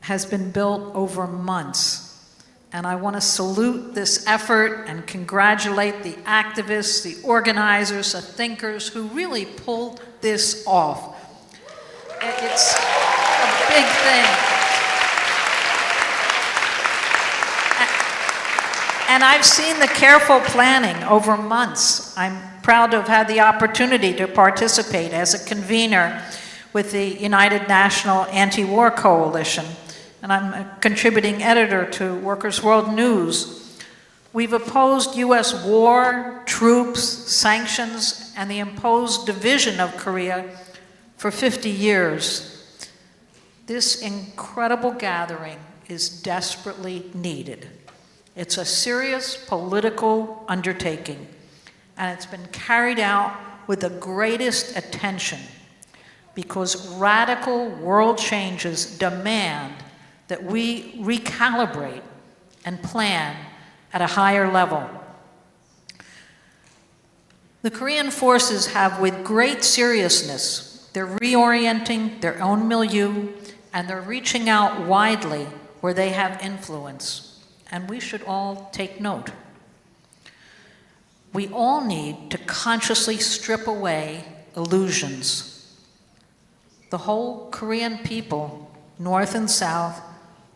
S6: has been built over months. And I want to salute this effort and congratulate the activists, the organizers, the thinkers who really pulled this off. It's a big thing. And I've seen the careful planning over months. I'm proud to have had the opportunity to participate as a convener with the United National Anti-War Coalition. And I'm a contributing editor to Workers' World News. We've opposed U.S. war, troops, sanctions, and the imposed division of Korea for 50 years. This incredible gathering is desperately needed. It's a serious political undertaking, and it's been carried out with the greatest attention because radical world changes demand that we recalibrate and plan at a higher level. The Korean forces have, with great seriousness, they're reorienting their own milieu, and they're reaching out widely where they have influence. And we should all take note. We all need to consciously strip away illusions. The whole Korean people, North and South,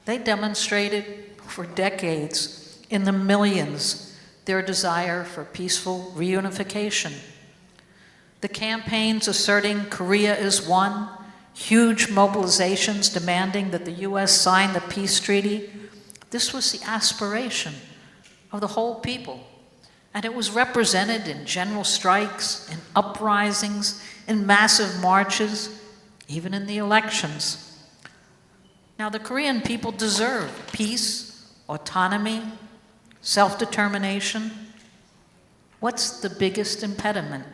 S6: they demonstrated for decades in the millions their desire for peaceful reunification. The campaigns asserting Korea is one, huge mobilizations demanding that the U.S. sign the peace treaty, this was the aspiration of the whole people. And it was represented in general strikes, in uprisings, in massive marches, even in the elections. Now, the Korean people deserve peace, autonomy, self-determination. What's the biggest impediment?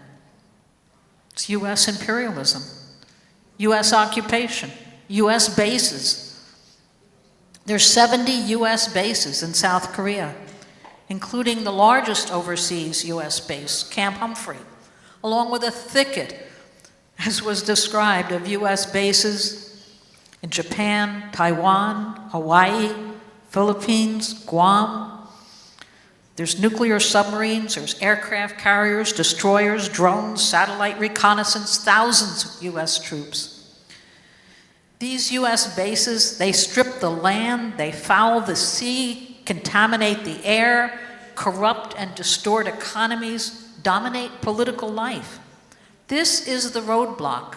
S6: It's U.S. imperialism, U.S. occupation, U.S. bases. There's 70 U.S. bases in South Korea, including the largest overseas U.S. base, Camp Humphrey, along with a thicket, as was described, of U.S. bases in Japan, Taiwan, Hawaii, Philippines, Guam. There's nuclear submarines, there's aircraft carriers, destroyers, drones, satellite reconnaissance, thousands of U.S. troops. These U.S. bases, they strip the land, they foul the sea, contaminate the air, corrupt and distort economies, dominate political life. This is the roadblock,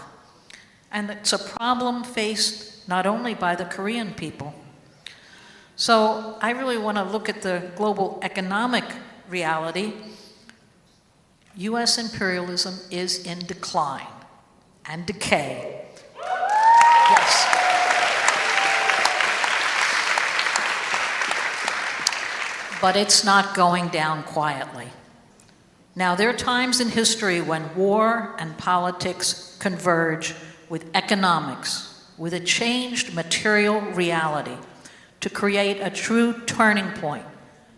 S6: and it's a problem faced not only by the Korean people. So I really want to look at the global economic reality. U.S. imperialism is in decline and decay. Yes. But it's not going down quietly. Now, there are times in history when war and politics converge with economics, with a changed material reality, to create a true turning point,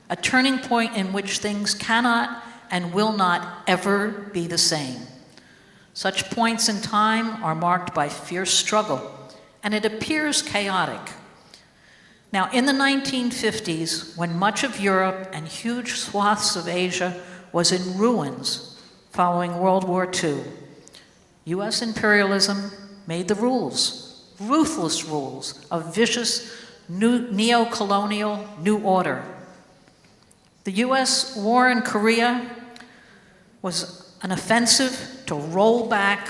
S6: a turning point in which things cannot and will not ever be the same. Such points in time are marked by fierce struggle, and it appears chaotic. Now, in the 1950s, when much of Europe and huge swaths of Asia was in ruins following World War II, US imperialism made the rules, ruthless rules of vicious neo-colonial new order. The US war in Korea was an offensive to roll back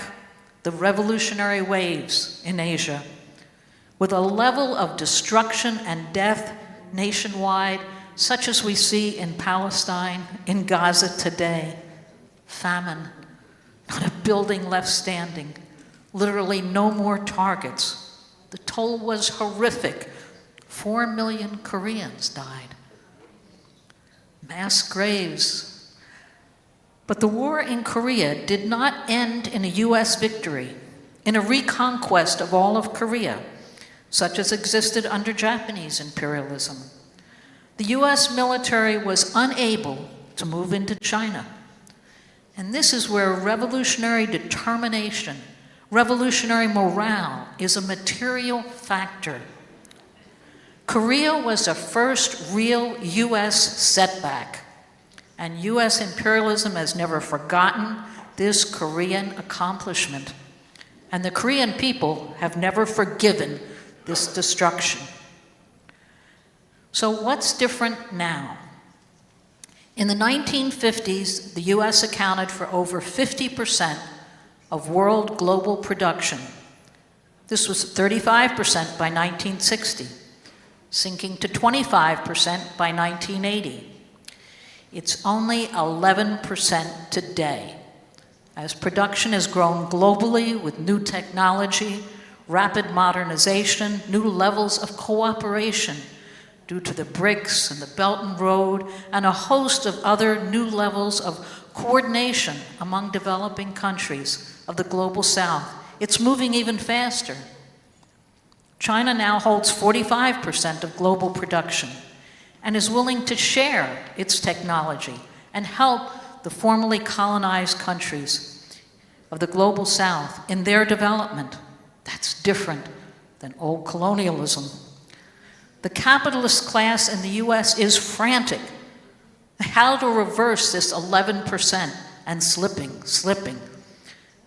S6: the revolutionary waves in Asia with a level of destruction and death nationwide such as we see in Palestine, in Gaza today. Famine, not a building left standing, literally no more targets. The toll was horrific. 4 million Koreans died. Mass graves. But the war in Korea did not end in a US victory, in a reconquest of all of Korea, such as existed under Japanese imperialism. The US military was unable to move into China. And this is where revolutionary determination, revolutionary morale is a material factor. Korea was the first real US setback, and US imperialism has never forgotten this Korean accomplishment. And the Korean people have never forgiven this destruction. So what's different now? In the 1950s, the US accounted for over 50% of world global production. This was 35% by 1960, sinking to 25% by 1980. It's only 11% today, as production has grown globally with new technology, rapid modernization, new levels of cooperation due to the BRICS and the Belt and Road, and a host of other new levels of coordination among developing countries of the global South. It's moving even faster. China now holds 45% of global production and is willing to share its technology and help the formerly colonized countries of the global South in their development. That's different than old colonialism. The capitalist class in the US is frantic. How to reverse this 11% and slipping.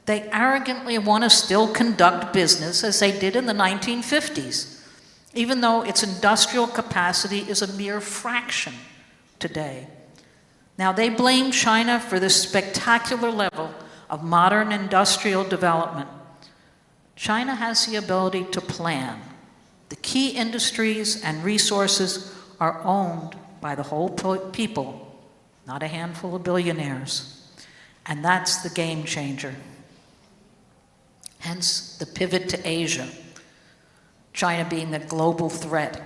S6: They arrogantly want to still conduct business as they did in the 1950s, even though its industrial capacity is a mere fraction today. Now, they blame China for this spectacular level of modern industrial development. China has the ability to plan. The key industries and resources are owned by the whole people, not a handful of billionaires. And that's the game changer. Hence the pivot to Asia, China being the global threat.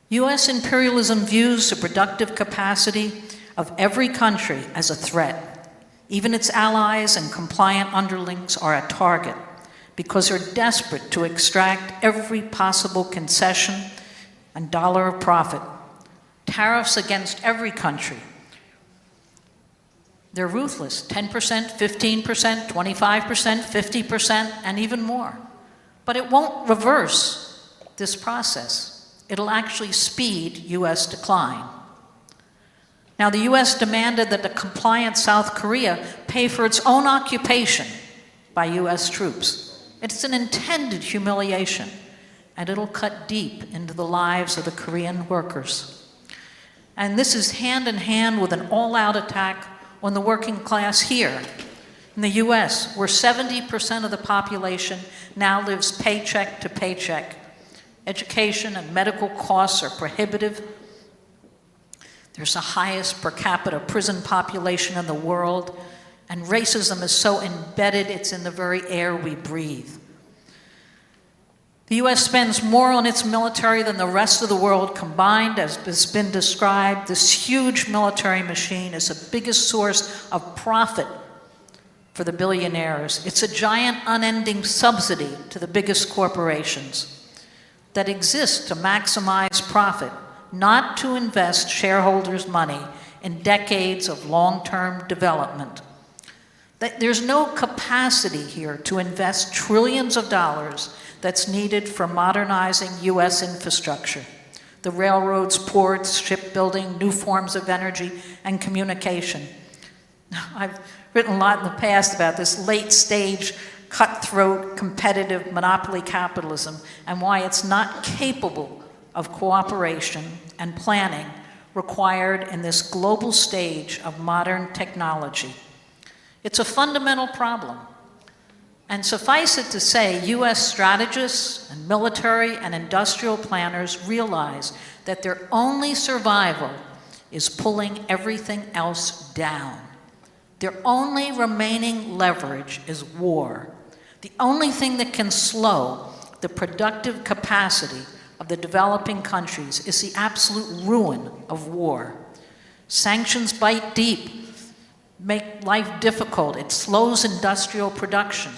S6: US imperialism views the productive capacity of every country as a threat. Even its allies and compliant underlings are a target because they're desperate to extract every possible concession and dollar of profit. Tariffs against every country. They're ruthless, 10%, 15%, 25%, 50%, and even more. But it won't reverse this process. It'll actually speed US decline. Now, the US demanded that the compliant South Korea pay for its own occupation by US troops. It's an intended humiliation, and it'll cut deep into the lives of the Korean workers. And this is hand in hand with an all-out attack on the working class here in the US, where 70% of the population now lives paycheck to paycheck. Education and medical costs are prohibitive. There's the highest per capita prison population in the world, and racism is so embedded it's in the very air we breathe. The US spends more on its military than the rest of the world combined. As has been described, this huge military machine is the biggest source of profit for the billionaires. It's a giant unending subsidy to the biggest corporations that exist to maximize profit, not to invest shareholders' money in decades of long-term development. There's no capacity here to invest trillions of dollars that's needed for modernizing U.S. infrastructure. The railroads, ports, shipbuilding, new forms of energy, and communication. I've written a lot in the past about this late-stage, cutthroat, competitive monopoly capitalism and why it's not capable of cooperation and planning required in this global stage of modern technology. It's a fundamental problem. And suffice it to say, U.S. strategists and military and industrial planners realize that their only survival is pulling everything else down. Their only remaining leverage is war. The only thing that can slow the productive capacity of the developing countries is the absolute ruin of war. Sanctions bite deep, make life difficult. It slows industrial production.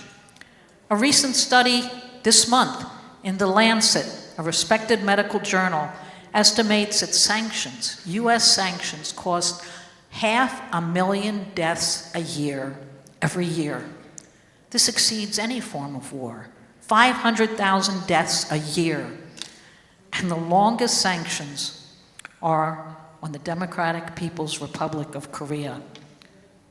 S6: A recent study this month in The Lancet, a respected medical journal, estimates that sanctions, U.S. sanctions, cost 500,000 deaths a year, every year. This exceeds any form of war. 500,000 deaths a year. And the longest sanctions are on the Democratic People's Republic of Korea.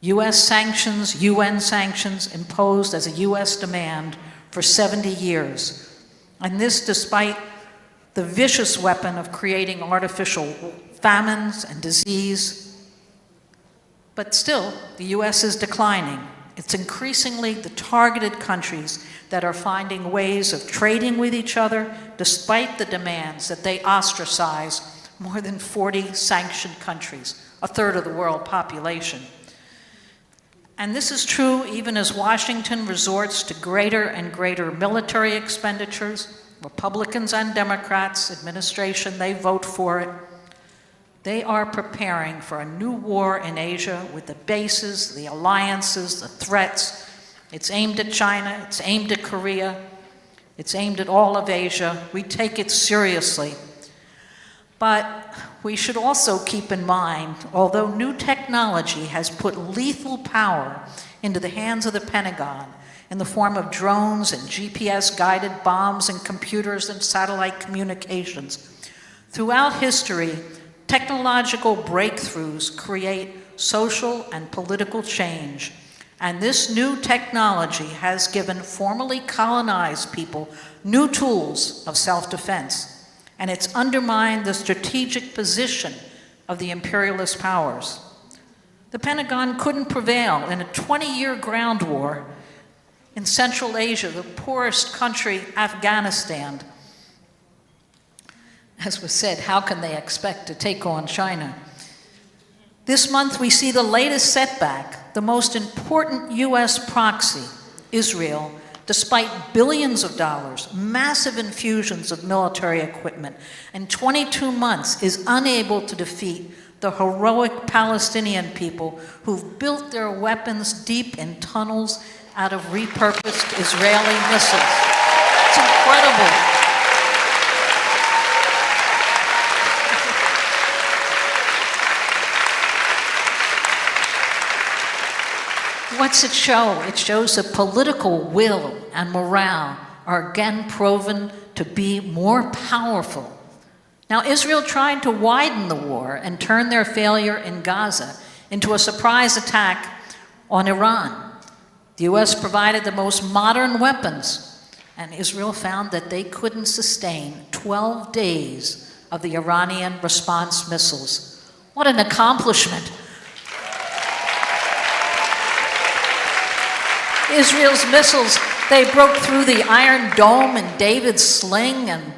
S6: U.S. sanctions, UN sanctions imposed as a U.S. demand for 70 years. And this despite the vicious weapon of creating artificial famines and disease. But still, the U.S. is declining. It's increasingly the targeted countries that are finding ways of trading with each other despite the demands that they ostracize more than 40 sanctioned countries, a third of the world population. And this is true even as Washington resorts to greater and greater military expenditures. Republicans and Democrats, administration, they vote for it. They are preparing for a new war in Asia with the bases, the alliances, the threats. It's aimed at China, it's aimed at Korea, it's aimed at all of Asia. We take it seriously. But we should also keep in mind, although new technology has put lethal power into the hands of the Pentagon in the form of drones and GPS-guided bombs and computers and satellite communications, throughout history, technological breakthroughs create social and political change. And this new technology has given formerly colonized people new tools of self-defense. And it's undermined the strategic position of the imperialist powers. The Pentagon couldn't prevail in a 20-year ground war in Central Asia, the poorest country, Afghanistan. As was said, how can they expect to take on China? This month we see the latest setback, the most important U.S. proxy, Israel, despite billions of dollars, massive infusions of military equipment, and 22 months is unable to defeat the heroic Palestinian people who've built their weapons deep in tunnels out of repurposed Israeli missiles. It's incredible. What's it show? It shows that political will and morale are again proven to be more powerful. Now, Israel tried to widen the war and turn their failure in Gaza into a surprise attack on Iran. The U.S. provided the most modern weapons, and Israel found that they couldn't sustain 12 days of the Iranian response missiles. What an accomplishment! Israel's missiles, they broke through the Iron Dome and David's sling, and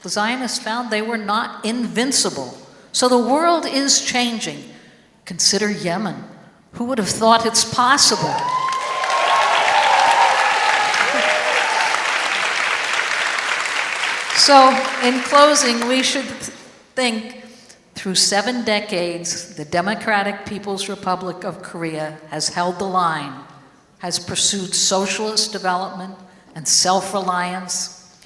S6: the Zionists found they were not invincible. So the world is changing. Consider Yemen. Who would have thought it's possible? So, in closing, we should think through 7 decades, the Democratic People's Republic of Korea has held the line, has pursued socialist development and self-reliance.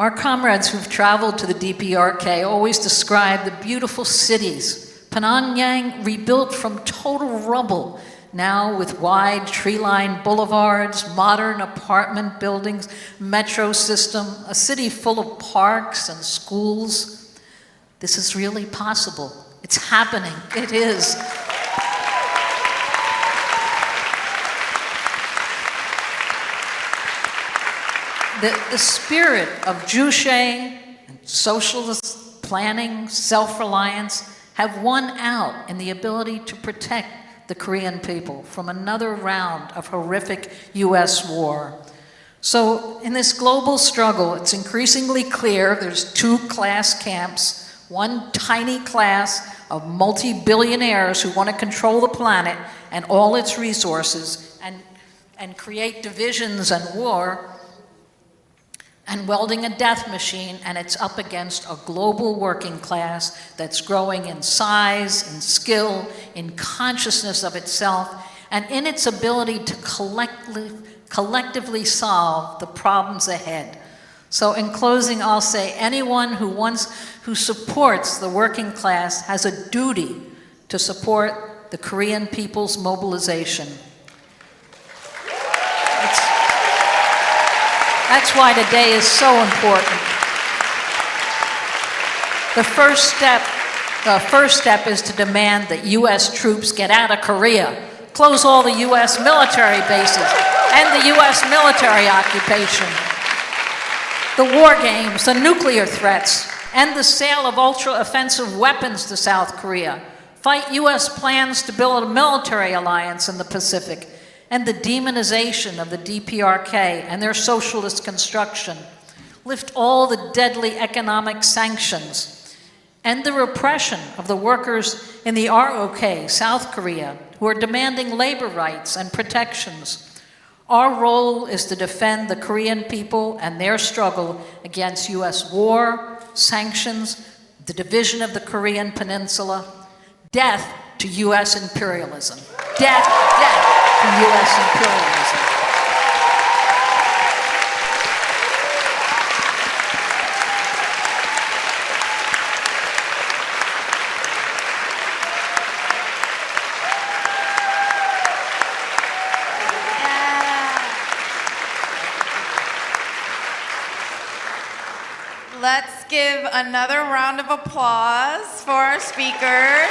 S6: Our comrades who've traveled to the DPRK always describe the beautiful cities. Pyongyang rebuilt from total rubble, now with wide tree-lined boulevards, modern apartment buildings, metro system, a city full of parks and schools. This is really possible. It's happening. It is. The spirit of Juche and socialist planning, self-reliance have won out in the ability to protect the Korean people from another round of horrific US war. So in this global struggle, it's increasingly clear there's two class camps, one tiny class of multi-billionaires who want to control the planet and all its resources and create divisions and war, and welding a death machine, and it's up against a global working class that's growing in size, in skill, in consciousness of itself, and in its ability to collectively solve the problems ahead. So in closing, I'll say anyone who supports the working class has a duty to support the Korean people's mobilization. That's why today is so important. The first step is to demand that US troops get out of Korea, close all the US military bases, end the US military occupation, the war games, the nuclear threats, end the sale of ultra-offensive weapons to South Korea, fight US plans to build a military alliance in the Pacific, and the demonization of the DPRK and their socialist construction, lift all the deadly economic sanctions, end the repression of the workers in the ROK, South Korea, who are demanding labor rights and protections. Our role is to defend the Korean people and their struggle against US war, sanctions, the division of the Korean peninsula, death to US imperialism. Death to US imperialism.
S1: Let's give another round of applause for our speakers.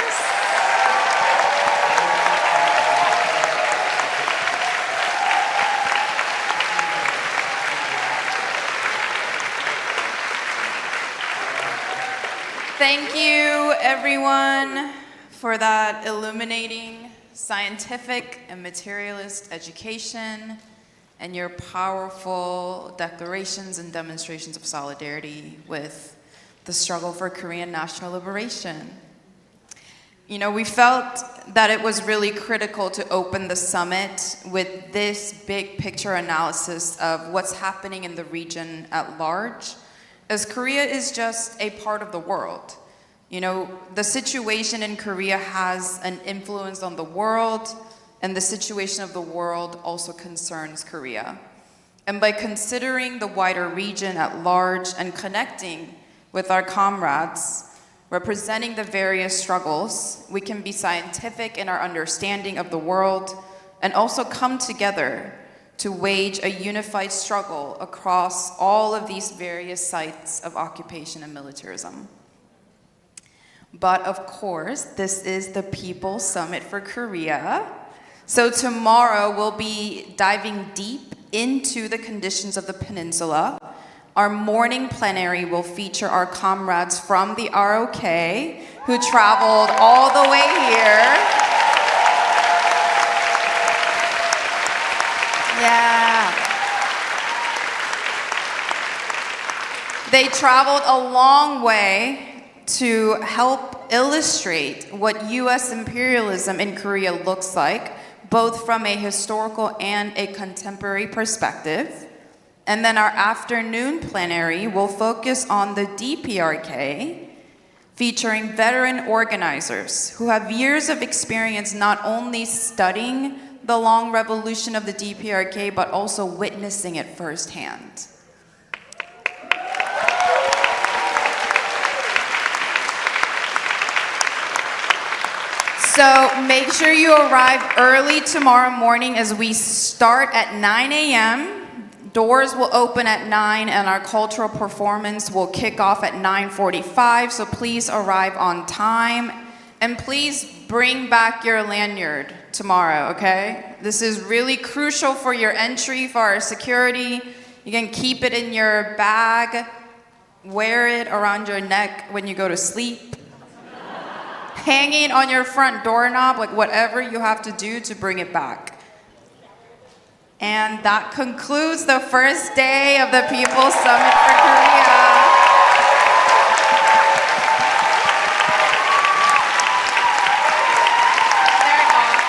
S1: Thank you, everyone, for that illuminating scientific and materialist education and your powerful declarations and demonstrations of solidarity with the struggle for Korean national liberation. You know, we felt that it was really critical to open the summit with this big picture analysis of what's happening in the region at large, as Korea is just a part of the world. You know, the situation in Korea has an influence on the world, and the situation of the world also concerns Korea. And by considering the wider region at large and connecting with our comrades, representing the various struggles, we can be scientific in our understanding of the world and also come together to wage a unified struggle across all of these various sites of occupation and militarism. But of course, this is the People's Summit for Korea. So tomorrow we'll be diving deep into the conditions of the peninsula. Our morning plenary will feature our comrades from the ROK who traveled all the way here. Yeah. They traveled a long way to help illustrate what US imperialism in Korea looks like, both from a historical and a contemporary perspective. And then our afternoon plenary will focus on the DPRK, featuring veteran organizers who have years of experience not only studying the long revolution of the DPRK, but also witnessing it firsthand. So make sure you arrive early tomorrow morning as we start at 9 a.m. Doors will open at 9 and our cultural performance will kick off at 9:45. So please arrive on time and please bring back your lanyard tomorrow, okay? This is really crucial for your entry, for our security. You can keep it in your bag, wear it around your neck when you go to sleep, hanging on your front doorknob, like whatever you have to do to bring it back. And that concludes the first day of the People's Summit for Korea. They're gone.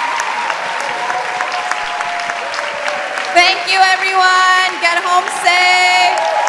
S1: Thank you, everyone. Get home safe.